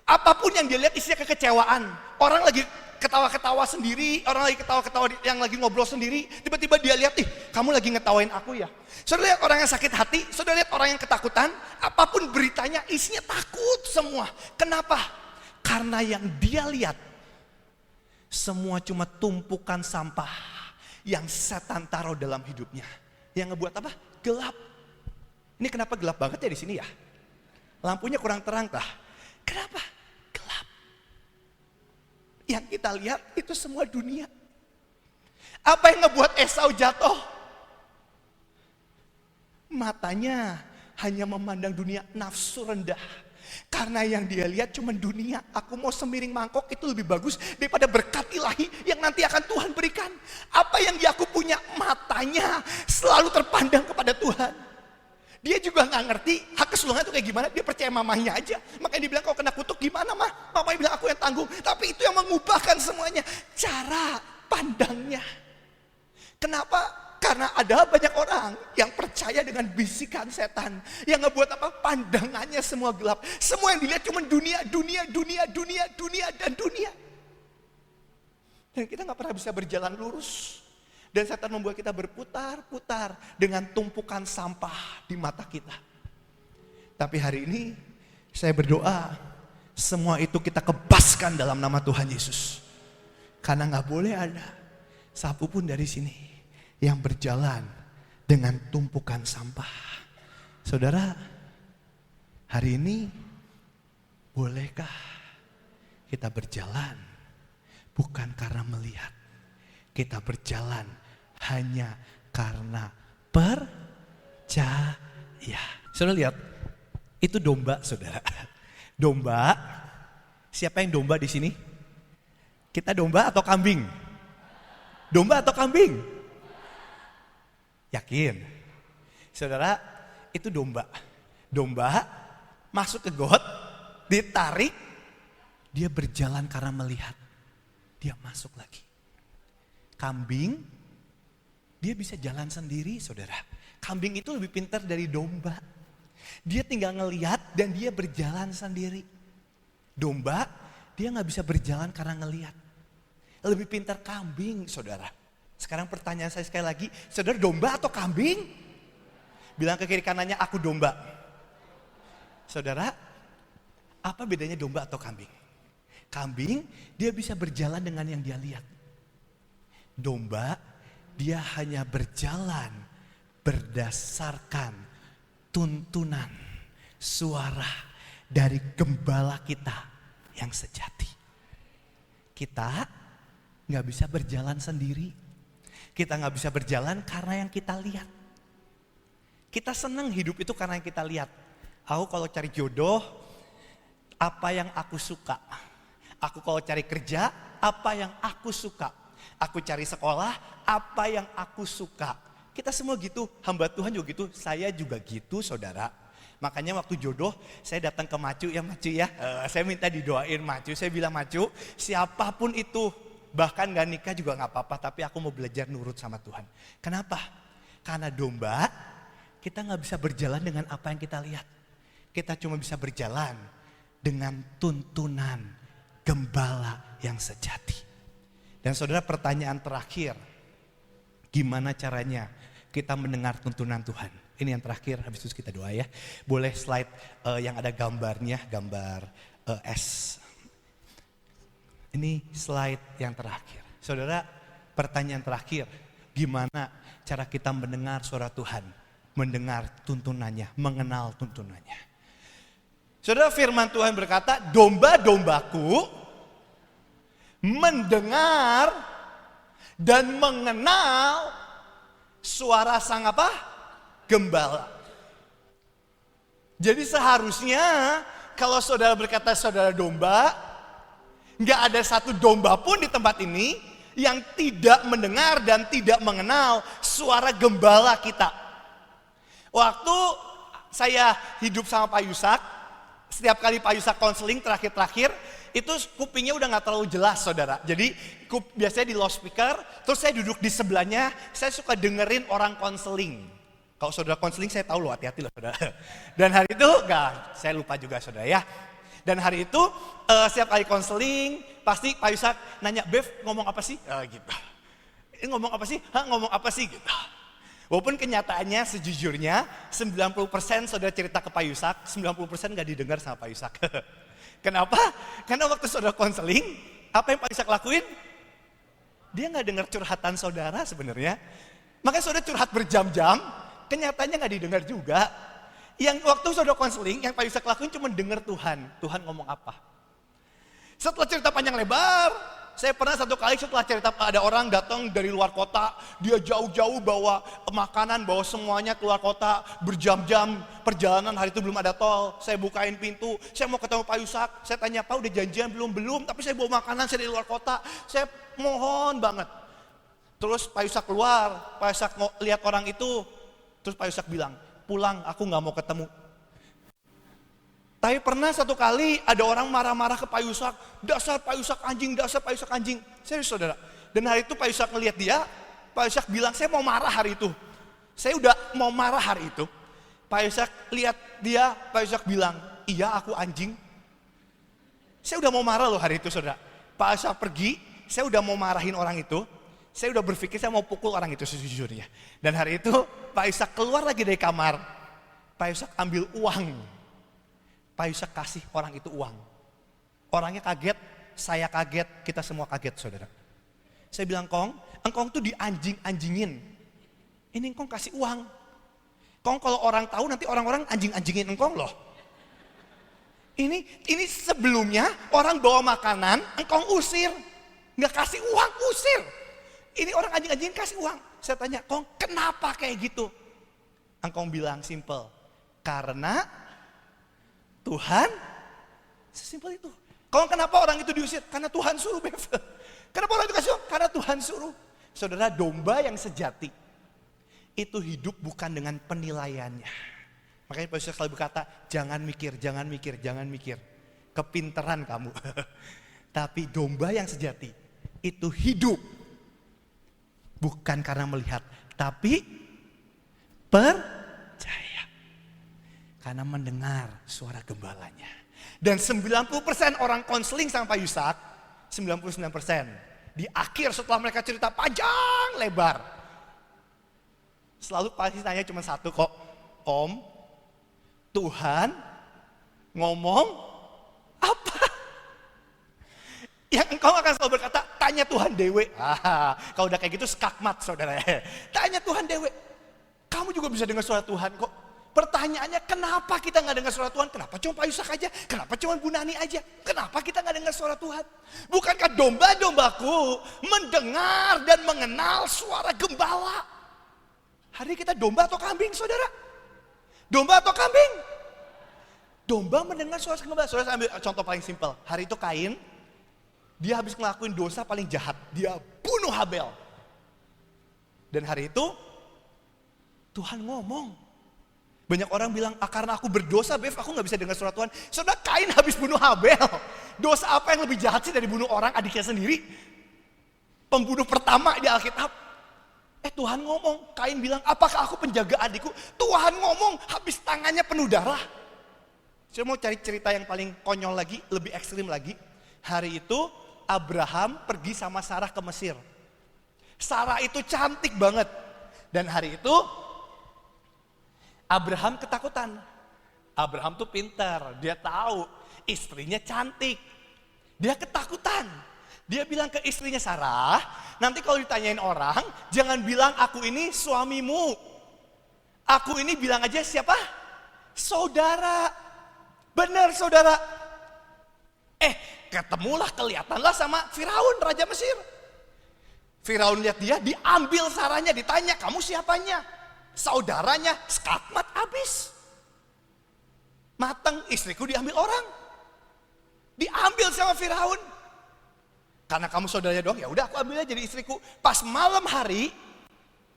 Apapun yang dia lihat isinya kekecewaan. Orang lagi ketawa-ketawa sendiri, orang lagi ketawa-ketawa yang lagi ngobrol sendiri, tiba-tiba dia lihat, kamu lagi ngetawain aku ya. Saudara lihat orang yang sakit hati, saudara lihat orang yang ketakutan, apapun beritanya isinya takut semua. Kenapa? Karena yang dia lihat semua cuma tumpukan sampah yang setan taruh dalam hidupnya. Yang ngebuat apa? Gelap. Ini kenapa gelap banget ya di sini ya? Lampunya kurang terang tah. Kenapa? Gelap. Yang kita lihat itu semua dunia. Apa yang ngebuat Esau jatuh? Matanya hanya memandang dunia, nafsu rendah. Karena yang dia lihat cuma dunia. Aku mau semiring mangkok itu lebih bagus daripada berkat ilahi yang nanti akan Tuhan berikan. Apa yang aku punya, matanya selalu terpandang kepada Tuhan. Dia juga gak ngerti hak kesulungan itu kayak gimana. Dia percaya mamahnya aja. Makanya dia bilang, kalau kena kutuk gimana mah? Mamanya bilang aku yang tanggung. Tapi itu yang mengubahkan semuanya. Cara pandangnya. Kenapa? Karena ada banyak orang yang percaya dengan bisikan setan. Yang ngebuat apa? Pandangannya semua gelap. Semua yang dilihat cuma dunia, dan dunia. Dan kita gak pernah bisa berjalan lurus. Dan setan membuat kita berputar-putar dengan tumpukan sampah di mata kita. Tapi hari ini saya berdoa, semua itu kita kebaskan dalam nama Tuhan Yesus. Karena gak boleh ada satu pun dari sini yang berjalan dengan tumpukan sampah. Saudara, hari ini bolehkah kita berjalan bukan karena melihat, kita berjalan hanya karena percaya. Saudara lihat, itu domba, saudara. Domba, siapa yang domba di sini? Kita domba atau kambing? Domba atau kambing? Yakin? Saudara, itu domba. Domba masuk ke got, ditarik, dia berjalan karena melihat. Dia masuk lagi. Kambing, dia bisa jalan sendiri, saudara. Kambing itu lebih pintar dari domba. Dia tinggal ngelihat dan dia berjalan sendiri. Domba, dia gak bisa berjalan karena ngelihat. Lebih pintar kambing, saudara. Sekarang pertanyaan saya sekali lagi, saudara domba atau kambing? Bilang ke kiri kanannya, aku domba. Saudara, apa bedanya domba atau kambing? Kambing, dia bisa berjalan dengan yang dia lihat. Domba, dia hanya berjalan berdasarkan tuntunan suara dari gembala kita yang sejati. Kita gak bisa berjalan sendiri. Kita gak bisa berjalan karena yang kita lihat. Kita senang hidup itu karena yang kita lihat. Aku kalau cari jodoh, apa yang aku suka. Aku kalau cari kerja, apa yang aku suka. Aku cari sekolah, apa yang aku suka. Kita semua gitu, hamba Tuhan juga gitu, saya juga gitu, saudara. Makanya waktu jodoh, saya datang ke Macu ya, saya minta didoain Macu. Saya bilang, Macu, siapapun itu, bahkan gak nikah juga gak apa-apa, tapi aku mau belajar nurut sama Tuhan. Kenapa? Karena domba, kita gak bisa berjalan dengan apa yang kita lihat. Kita cuma bisa berjalan dengan tuntunan gembala yang sejati. Dan saudara, pertanyaan terakhir, gimana caranya kita mendengar tuntunan Tuhan? Ini yang terakhir, habis itu kita doa ya. Boleh slide yang ada gambarnya, gambar S. Ini slide yang terakhir. Saudara, pertanyaan terakhir, Gimana cara kita mendengar suara Tuhan, mendengar tuntunannya, mengenal tuntunannya. Saudara, firman Tuhan berkata, domba-dombaku mendengar dan mengenal suara sang apa? Gembala. Jadi seharusnya kalau saudara berkata saudara domba, nggak ada satu domba pun di tempat ini yang tidak mendengar dan tidak mengenal suara gembala kita. Waktu saya hidup sama Pak Yusak, setiap kali Pak Yusak konseling terakhir-terakhir, itu kupingnya udah gak terlalu jelas, saudara. Jadi biasanya di loudspeaker, terus saya duduk di sebelahnya, saya suka dengerin orang konseling. Kalau saudara konseling saya tahu loh, hati-hati loh saudara. Dan hari itu, saya lupa juga saudara ya. Dan hari itu, setiap kali konseling, pasti Pak Yusak nanya, Bev ngomong apa sih? Gitu. Ini ngomong apa sih? Ngomong apa sih? Gitu. Walaupun kenyataannya sejujurnya 90% saudara cerita ke Pak Yusak, 90% gak didengar sama Pak Yusak. Kenapa? Karena waktu saudara konseling, apa yang Pak Yusak lakuin? Dia gak dengar curhatan saudara sebenarnya. Makanya saudara curhat berjam-jam, kenyataannya gak didengar juga. Yang waktu saudara konseling, yang Pak Yusak lakuin cuma dengar Tuhan. Tuhan ngomong apa? Setelah cerita panjang lebar, saya pernah satu kali setelah cerita ada orang datang dari luar kota, dia jauh-jauh bawa makanan, bawa semuanya keluar kota, berjam-jam perjalanan, hari itu belum ada tol, saya bukain pintu, saya mau ketemu Pak Yusak, saya tanya, Pak udah janjian belum, tapi saya bawa makanan, saya dari luar kota, saya mohon banget. Terus Pak Yusak keluar, Pak Yusak lihat orang itu, terus Pak Yusak bilang, pulang, aku gak mau ketemu. Tapi pernah satu kali ada orang marah-marah ke Pak Yusak, dasar Pak Yusak anjing, dasar Pak Yusak anjing. Serius saudara. Dan hari itu Pak Yusak ngelihat dia, Pak Yusak bilang, saya mau marah hari itu. Saya udah mau marah hari itu. Pak Yusak lihat dia, Pak Yusak bilang, iya aku anjing. Saya udah mau marah loh hari itu saudara. Pak Yusak pergi, saya udah mau marahin orang itu. Saya udah berpikir saya mau pukul orang itu sejujurnya. Dan hari itu Pak Yusak keluar lagi dari kamar. Pak Yusak ambil uang. Pak Yusak kasih orang itu uang. Orangnya kaget, saya kaget, kita semua kaget saudara. Saya bilang, engkong tuh dianjing-anjingin. Ini engkong kasih uang. Kong kalau orang tahu nanti orang-orang anjing-anjingin engkong loh. Ini sebelumnya orang bawa makanan, engkong usir. Nggak kasih uang, usir. Ini orang anjing-anjingin kasih uang. Saya tanya, Kong kenapa kayak gitu? Engkong bilang simple, karena Tuhan, sesimpel itu. Kalau kenapa orang itu diusir? Karena Tuhan suruh, Bev. Kenapa orang itu kasih? Karena Tuhan suruh. Saudara, domba yang sejati itu hidup bukan dengan penilaiannya. Makanya Pak Yesus selalu berkata, jangan mikir, jangan mikir, jangan mikir. Kepinteran kamu. Tapi domba yang sejati itu hidup bukan karena melihat, tapi percaya. Karena mendengar suara gembalanya. Dan 90% orang konseling sama Pak Yusak, 99%. Di akhir setelah mereka cerita panjang lebar, selalu pasti tanya cuma satu kok, Om, Tuhan ngomong apa? Yang engkau akan selalu berkata, tanya Tuhan dewe. Kalau udah kayak gitu skakmat saudara. Tanya Tuhan dewe. Kamu juga bisa dengar suara Tuhan kok. Pertanyaannya, kenapa kita gak dengar suara Tuhan? Kenapa cuma Pak Yusak aja? Kenapa cuma Bu Nani aja? Kenapa kita gak dengar suara Tuhan? Bukankah domba-dombaku mendengar dan mengenal suara gembala? Hari ini kita domba atau kambing saudara? Domba atau kambing? Domba mendengar suara gembala. Saudara, saya ambil contoh paling simpel. Hari itu Kain, dia habis ngelakuin dosa paling jahat. Dia bunuh Habel. Dan hari itu, Tuhan ngomong. Banyak orang bilang, karena aku berdosa, Bev, aku gak bisa dengar suara Tuhan. Saudara, Kain habis bunuh Habel. Dosa apa yang lebih jahat sih dari bunuh orang adiknya sendiri? Pembunuh pertama di Alkitab. Tuhan ngomong, Kain bilang, apakah aku penjaga adikku? Tuhan ngomong, habis tangannya penuh darah. Saya mau cari cerita yang paling konyol lagi, lebih ekstrim lagi. Hari itu, Abraham pergi sama Sarah ke Mesir. Sarah itu cantik banget. Dan hari itu, Abraham ketakutan. Abraham tuh pintar, dia tahu istrinya cantik. Dia ketakutan. Dia bilang ke istrinya Sarah, nanti kalau ditanyain orang, jangan bilang aku ini suamimu. Aku ini bilang aja siapa? Saudara. Benar saudara. Ketemulah, kelihatanlah sama Firaun, Raja Mesir. Firaun lihat dia, diambil Sarahnya, ditanya, kamu siapanya? Saudaranya, skakmat habis. Mateng, istriku diambil orang. Diambil sama Firaun. Karena kamu saudaranya doang, ya udah aku ambil aja jadi istriku. Pas malam hari,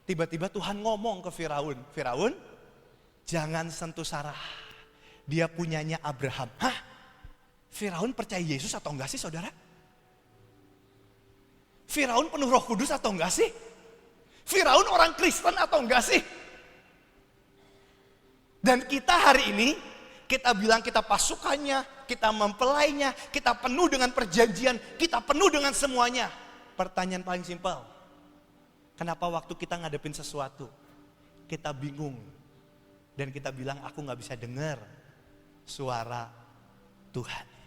tiba-tiba Tuhan ngomong ke Firaun. Firaun, jangan sentuh Sarah. Dia punyanya Abraham. Hah? Firaun percaya Yesus atau enggak sih saudara? Firaun penuh Roh Kudus atau enggak sih? Firaun orang Kristen atau enggak sih? Dan kita hari ini, kita bilang kita pasukannya, kita mempelainya, kita penuh dengan perjanjian, kita penuh dengan semuanya. Pertanyaan paling simpel, kenapa waktu kita ngadepin sesuatu, kita bingung, dan kita bilang aku gak bisa dengar suara Tuhan.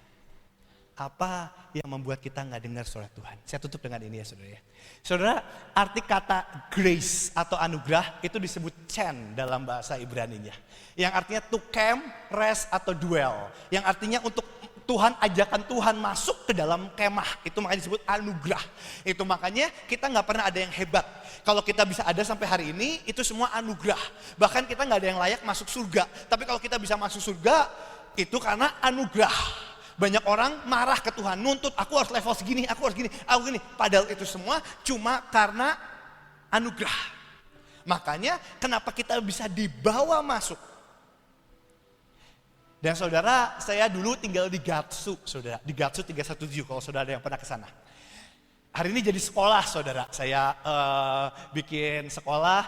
Apa yang membuat kita gak dengar suara Tuhan? Saya tutup dengan ini ya saudara ya. Saudara, arti kata grace atau anugerah itu disebut chen dalam bahasa Ibrani-nya. Yang artinya to camp, rest atau dwell. Yang artinya untuk Tuhan, ajakan Tuhan masuk ke dalam kemah. Itu makanya disebut anugerah. Itu makanya kita gak pernah ada yang hebat. Kalau kita bisa ada sampai hari ini, itu semua anugerah. Bahkan kita gak ada yang layak masuk surga. Tapi kalau kita bisa masuk surga, itu karena anugerah. Banyak orang marah ke Tuhan, nuntut aku harus level segini, aku harus gini, aku gini. Padahal itu semua cuma karena anugerah. Makanya kenapa kita bisa dibawa masuk. Dan saudara, saya dulu tinggal di Gatsu, saudara. Di Gatsu 317 kalau saudara ada yang pernah ke sana. Hari ini jadi sekolah saudara, saya bikin sekolah,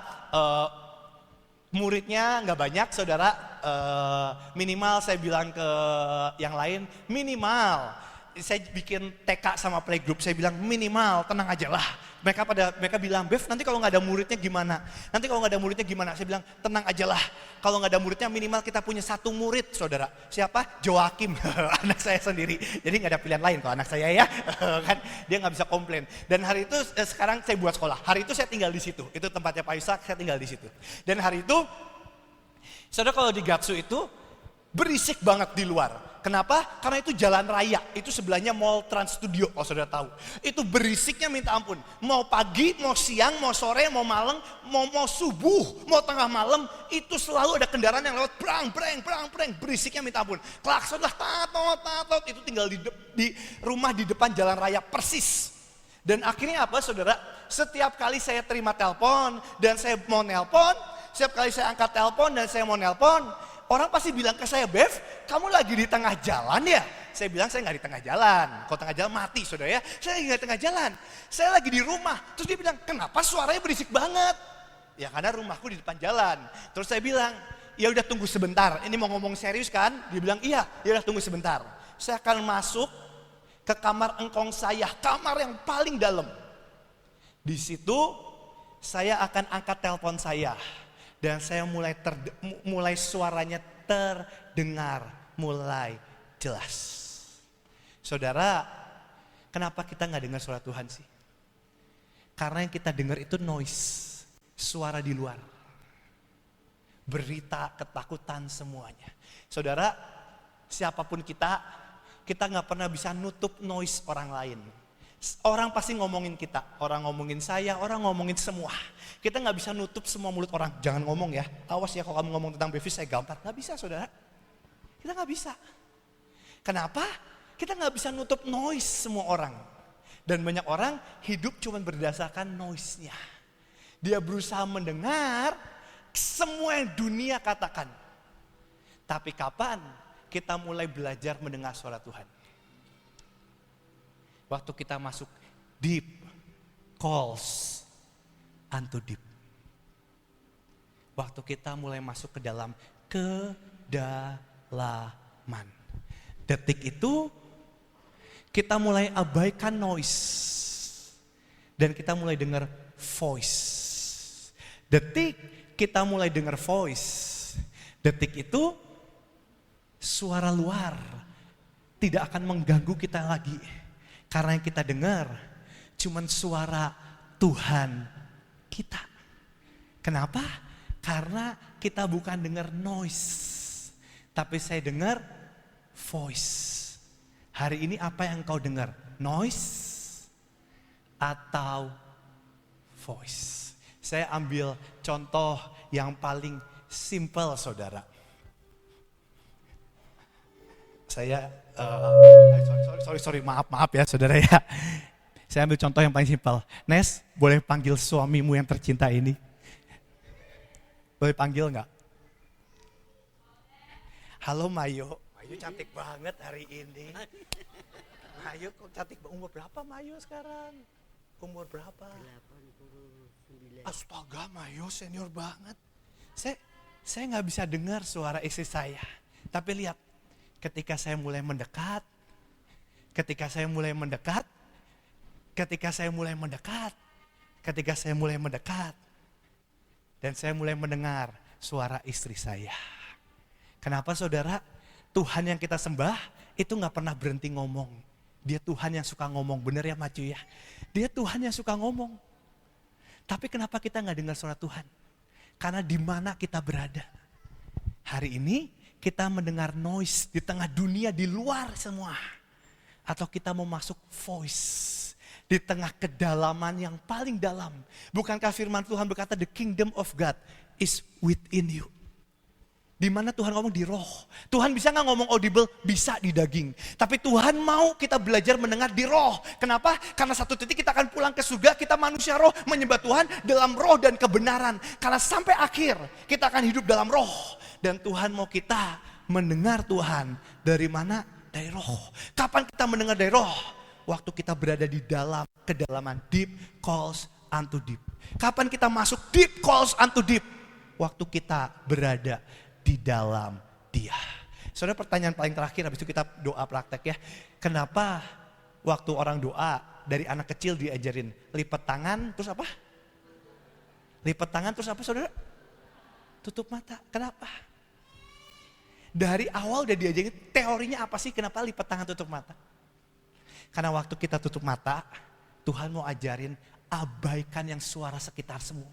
muridnya nggak banyak saudara, minimal saya bilang ke yang lain, minimal. Saya bikin TK sama playgroup, saya bilang minimal, tenang aja lah. Mereka bilang, Bev nanti kalau nggak ada muridnya gimana? Nanti kalau nggak ada muridnya gimana? Saya bilang, tenang aja lah. Kalau nggak ada muridnya minimal kita punya satu murid saudara. Siapa? Joakim, anak saya sendiri. Jadi nggak ada pilihan lain kalau anak saya ya. Kan dia nggak bisa komplain. Dan hari itu sekarang saya buat sekolah. Hari itu saya tinggal di situ. Itu tempatnya Pak Ishak, saya tinggal di situ. Dan hari itu, saudara kalau di Gatsu itu berisik banget di luar. Kenapa? Karena itu jalan raya, itu sebelahnya Mall Trans Studio, kalau saudara tahu. Itu berisiknya minta ampun. Mau pagi, mau siang, mau sore, mau malam, mau subuh, mau tengah malam, itu selalu ada kendaraan yang lewat brang, berisiknya minta ampun. Klakson lah, tatot, itu tinggal di rumah di depan jalan raya persis. Dan akhirnya apa saudara? Setiap kali saya terima telepon dan saya mau nelpon, setiap kali saya angkat telepon dan saya mau nelpon, orang pasti bilang ke saya, Bev, kamu lagi di tengah jalan ya? Saya bilang saya nggak di tengah jalan. Kalau tengah jalan mati saudara ya. Saya lagi nggak di tengah jalan. Saya lagi di rumah. Terus dia bilang, kenapa suaranya berisik banget? Ya karena rumahku di depan jalan. Terus saya bilang, ya udah tunggu sebentar. Ini mau ngomong serius kan? Dia bilang iya. Ya udah tunggu sebentar. Saya akan masuk ke kamar engkong saya, kamar yang paling dalam. Di situ saya akan angkat telepon saya. Dan saya mulai suaranya terdengar mulai jelas. Saudara, kenapa kita nggak dengar suara Tuhan sih? Karena yang kita dengar itu noise, suara di luar, berita, ketakutan semuanya. Saudara, siapapun kita nggak pernah bisa nutup noise orang lain. Orang pasti ngomongin kita, orang ngomongin saya, orang ngomongin semua. Kita nggak bisa nutup semua mulut orang. Jangan ngomong ya, awas ya kalau kamu ngomong tentang Bevis saya gampar. Nggak bisa saudara, kita nggak bisa. Kenapa? Kita nggak bisa nutup noise semua orang. Dan banyak orang hidup cuma berdasarkan noise-nya. Dia berusaha mendengar semua yang dunia katakan. Tapi kapan kita mulai belajar mendengar suara Tuhan? Waktu kita masuk deep calls unto deep. Waktu kita mulai masuk ke dalam kedalaman. Detik itu kita mulai abaikan noise. Dan kita mulai dengar voice. Detik kita mulai dengar voice. Detik itu suara luar tidak akan mengganggu kita lagi. Karena yang kita dengar cuman suara Tuhan kita. Kenapa? Karena kita bukan dengar noise, tapi saya dengar voice. Hari ini apa yang kau dengar? Noise atau voice? Saya ambil contoh yang paling simple, saudara. Saya, sorry, maaf ya saudara ya. Saya ambil contoh yang paling simpel. Nes, boleh panggil suamimu yang tercinta ini? Boleh panggil nggak? Halo Mayo. Mayo cantik banget hari ini. Mayo kok cantik banget. Umur berapa Mayo sekarang? Umur berapa? 89. Astaga, Mayo senior banget. Saya nggak bisa dengar suara istri saya. Tapi lihat, ketika saya mulai mendekat, dan saya mulai mendengar suara istri saya. Kenapa saudara? Tuhan yang kita sembah itu gak pernah berhenti ngomong. Dia Tuhan yang suka ngomong, bener ya Maju ya? Dia Tuhan yang suka ngomong. Tapi kenapa kita gak dengar suara Tuhan? Karena di mana kita berada. Hari ini kita mendengar noise di tengah dunia, di luar semua. Atau kita mau masuk voice di tengah kedalaman yang paling dalam. Bukankah firman Tuhan berkata the kingdom of God is within you. Di mana Tuhan ngomong? Di roh. Tuhan bisa gak ngomong audible? Bisa di daging. Tapi Tuhan mau kita belajar mendengar di roh. Kenapa? Karena satu titik kita akan pulang ke surga, kita manusia roh menyembah Tuhan dalam roh dan kebenaran. Karena sampai akhir kita akan hidup dalam roh. Dan Tuhan mau kita mendengar Tuhan dari mana? Dari roh. Kapan kita mendengar dari roh? Waktu kita berada di dalam kedalaman. Deep calls unto deep. Kapan kita masuk deep calls unto deep? Waktu kita berada di dalam Dia. Saudara, pertanyaan paling terakhir, habis itu kita doa praktek ya. Kenapa waktu orang doa dari anak kecil diajarin lipat tangan terus apa? Lipat tangan terus apa saudara? Tutup mata. Kenapa? Dari awal udah diajarin teorinya apa sih kenapa lipat tangan tutup mata? Karena waktu kita tutup mata, Tuhan mau ajarin abaikan yang suara sekitar semua.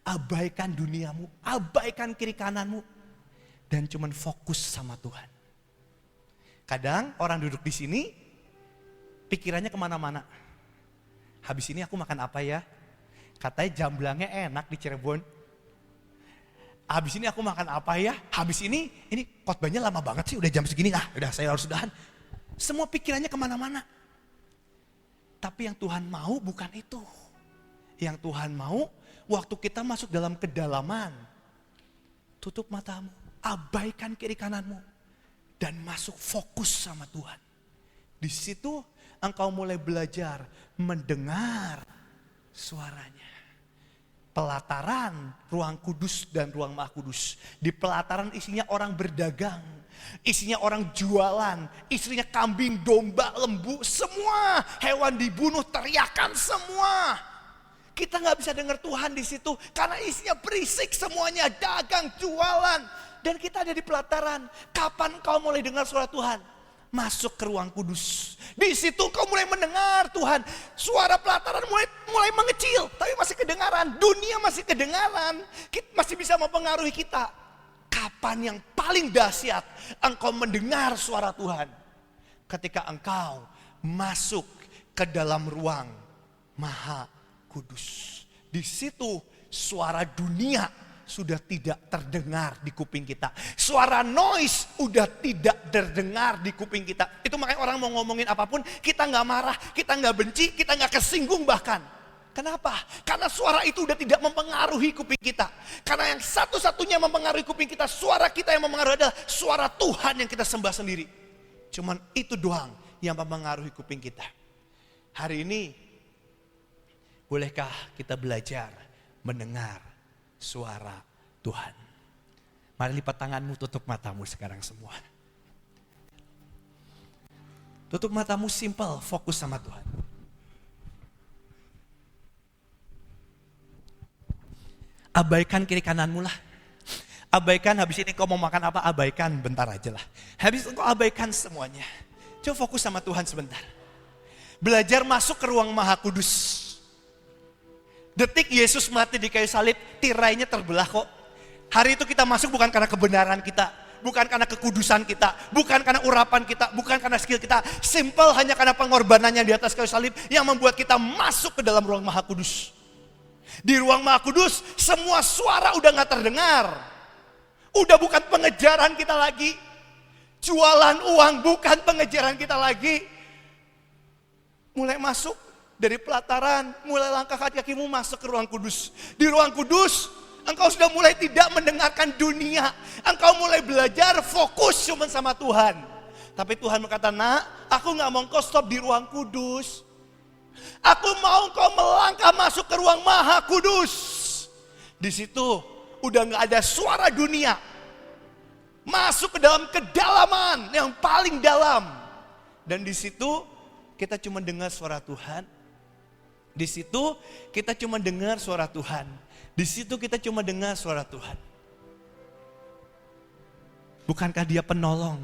Abaikan duniamu, abaikan kiri kananmu. Dan cuman fokus sama Tuhan. Kadang orang duduk di sini, pikirannya kemana-mana. Habis ini aku makan apa ya? Katanya jamblangnya enak di Cirebon. Habis ini aku makan apa ya? Habis ini khotbahnya lama banget sih, udah jam segini. Udah saya harus udahan. Semua pikirannya kemana-mana. Tapi yang Tuhan mau bukan itu. Yang Tuhan mau, waktu kita masuk dalam kedalaman, tutup matamu, abaikan kiri kananmu, dan masuk fokus sama Tuhan. Di situ engkau mulai belajar mendengar suaranya. Pelataran, ruang kudus dan ruang maha kudus. Di pelataran isinya orang berdagang, isinya orang jualan, isinya kambing, domba, lembu, semua hewan dibunuh, teriakan semua. Kita nggak bisa dengar Tuhan di situ karena isinya berisik semuanya, dagang, jualan, dan kita ada di pelataran. Kapan kau mulai dengar suara Tuhan? Masuk ke ruang kudus. Di situ kau mulai mendengar Tuhan. Suara pelataran mulai mengecil, tapi masih kedengaran. Dunia masih kedengaran, masih bisa mempengaruhi kita. Kapan yang paling dahsyat engkau mendengar suara Tuhan? Ketika engkau masuk ke dalam ruang maha kudus. Di situ suara dunia sudah tidak terdengar di kuping kita. Suara noise udah tidak terdengar di kuping kita. Itu makanya orang mau ngomongin apapun, kita gak marah, kita gak benci, kita gak kesinggung bahkan. Kenapa? Karena suara itu udah tidak mempengaruhi kuping kita. Karena yang satu-satunya mempengaruhi kuping kita, suara kita yang mempengaruhi adalah suara Tuhan yang kita sembah sendiri. Cuman itu doang yang mempengaruhi kuping kita. Hari ini, bolehkah kita belajar mendengar suara Tuhan? Mari lipat tanganmu, tutup matamu sekarang semua. Tutup matamu, simple, fokus sama Tuhan. Abaikan kiri kananmu lah. Abaikan habis ini kau mau makan apa, abaikan bentar aja lah. Habis itu kau abaikan semuanya. Coba fokus sama Tuhan sebentar. Belajar masuk ke ruang Maha Kudus. Detik Yesus mati di kayu salib, tirainya terbelah kok. Hari itu kita masuk bukan karena kebenaran kita, bukan karena kekudusan kita, bukan karena urapan kita, bukan karena skill kita. Simple, hanya karena pengorbanannya di atas kayu salib yang membuat kita masuk ke dalam ruang Maha Kudus. Di ruang Maha Kudus, semua suara udah gak terdengar. Udah bukan pengejaran kita lagi. Jualan uang bukan pengejaran kita lagi. Mulai masuk dari pelataran, mulai langkah kaki-kakimu masuk ke ruang kudus. Di ruang kudus, engkau sudah mulai tidak mendengarkan dunia. Engkau mulai belajar fokus cuma sama Tuhan. Tapi Tuhan berkata, nak, aku gak mau engkau stop di ruang kudus. Aku mau engkau melangkah masuk ke ruang Maha Kudus. Di situ udah gak ada suara dunia. Masuk ke dalam kedalaman yang paling dalam. Dan di situ kita cuma dengar suara Tuhan. Di situ kita cuma dengar suara Tuhan. Di situ kita cuma dengar suara Tuhan. Bukankah Dia penolong?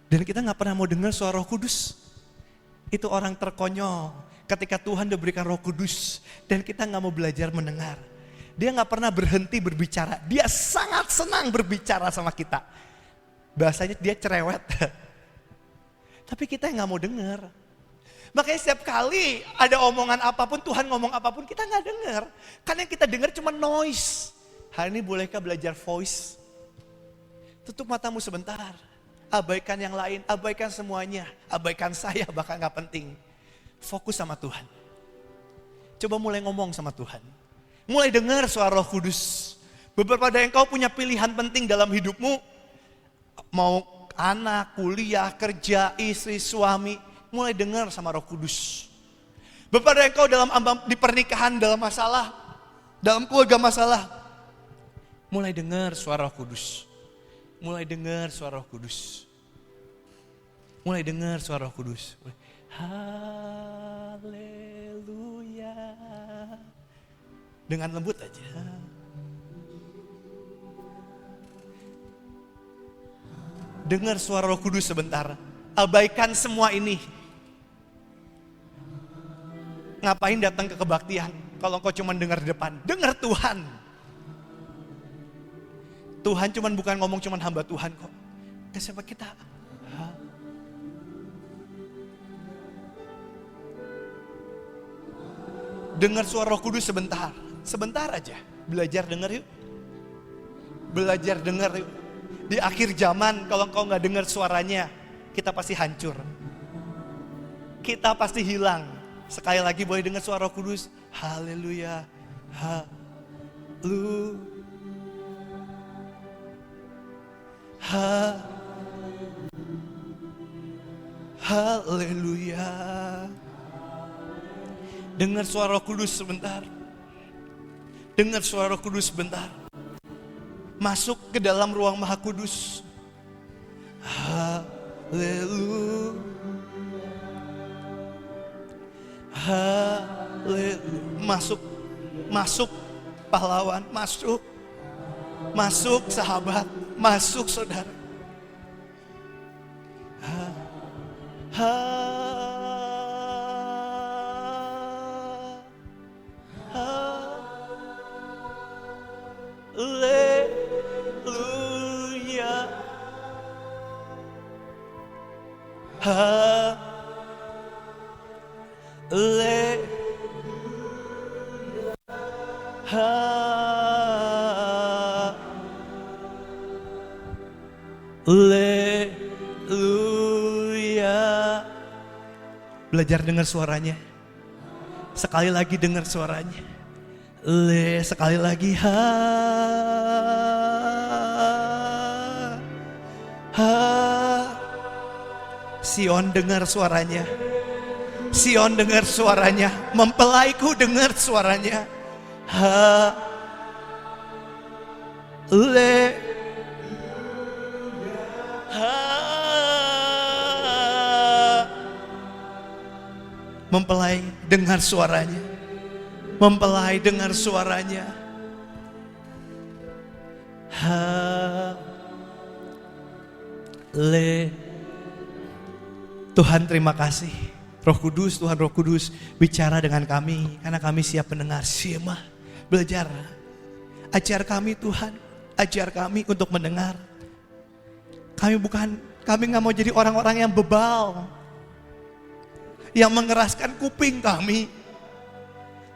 Dan kita gak pernah mau dengar suara Roh Kudus. Itu orang terkonyol ketika Tuhan udah berikan Roh Kudus dan kita gak mau belajar mendengar. Dia gak pernah berhenti berbicara. Dia sangat senang berbicara sama kita. Bahasanya dia cerewet. Tapi kita yang gak mau dengar. Makanya setiap kali ada omongan apapun, Tuhan ngomong apapun, kita gak dengar. Karena yang kita dengar cuma noise. Hari ini bolehkah belajar voice? Tutup matamu sebentar. Abaikan yang lain, abaikan semuanya. Abaikan saya, bahkan gak penting. Fokus sama Tuhan. Coba mulai ngomong sama Tuhan. Mulai dengar suara Roh Kudus. Beberapa dari engkau punya pilihan penting dalam hidupmu. Mau anak, kuliah, kerja, istri, suami, mulai dengar sama Roh Kudus. Beberapa dari engkau di pernikahan dalam masalah, dalam keluarga masalah, mulai dengar suara Roh Kudus. Mulai dengar suara Roh Kudus. Mulai dengar suara Roh Kudus. Haleluya. Dengan lembut aja. Dengar suara Roh Kudus sebentar. Abaikan semua ini. Ngapain datang ke kebaktian kalau engkau cuma dengar di depan? Dengar Tuhan. Tuhan cuman bukan ngomong cuman hamba Tuhan kok. Ke siapa kita? Dengar suara Roh Kudus sebentar. Sebentar aja. Belajar dengar yuk. Belajar dengar yuk. Di akhir zaman kalau engkau gak dengar suaranya, kita pasti hancur. Kita pasti hilang. Sekali lagi boleh dengar suara Roh Kudus. Haleluya. Haleluya. Dengar suara Roh Kudus sebentar. Dengar suara Roh Kudus sebentar. Masuk ke dalam ruang Maha Kudus. Haleluya. Haleluya. Masuk pahlawan, masuk sahabat, masuk saudara. Haleluya. Belajar dengar suaranya. Sekali lagi dengar suaranya. Sekali lagi. Sion dengar suaranya. Sion dengar suaranya. Mempelaiku dengar suaranya. Mempelai dengar suaranya. Mempelai dengar suaranya. Tuhan terima kasih. Tuhan Roh Kudus, bicara dengan kami, karena kami siap mendengar. Shema, belajar. Ajar kami Tuhan, ajar kami untuk mendengar. Kami nggak mau jadi orang-orang yang bebal, yang mengeraskan kuping kami.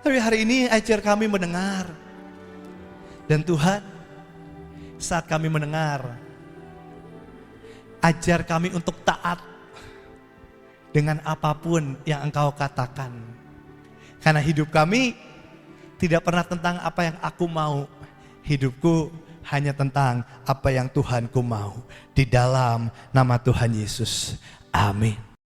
Tapi hari ini ajar kami mendengar. Dan Tuhan, saat kami mendengar, ajar kami untuk taat dengan apapun yang Engkau katakan. Karena hidup kami tidak pernah tentang apa yang aku mau. Hidupku hanya tentang apa yang Tuhanku mau. Di dalam nama Tuhan Yesus. Amin.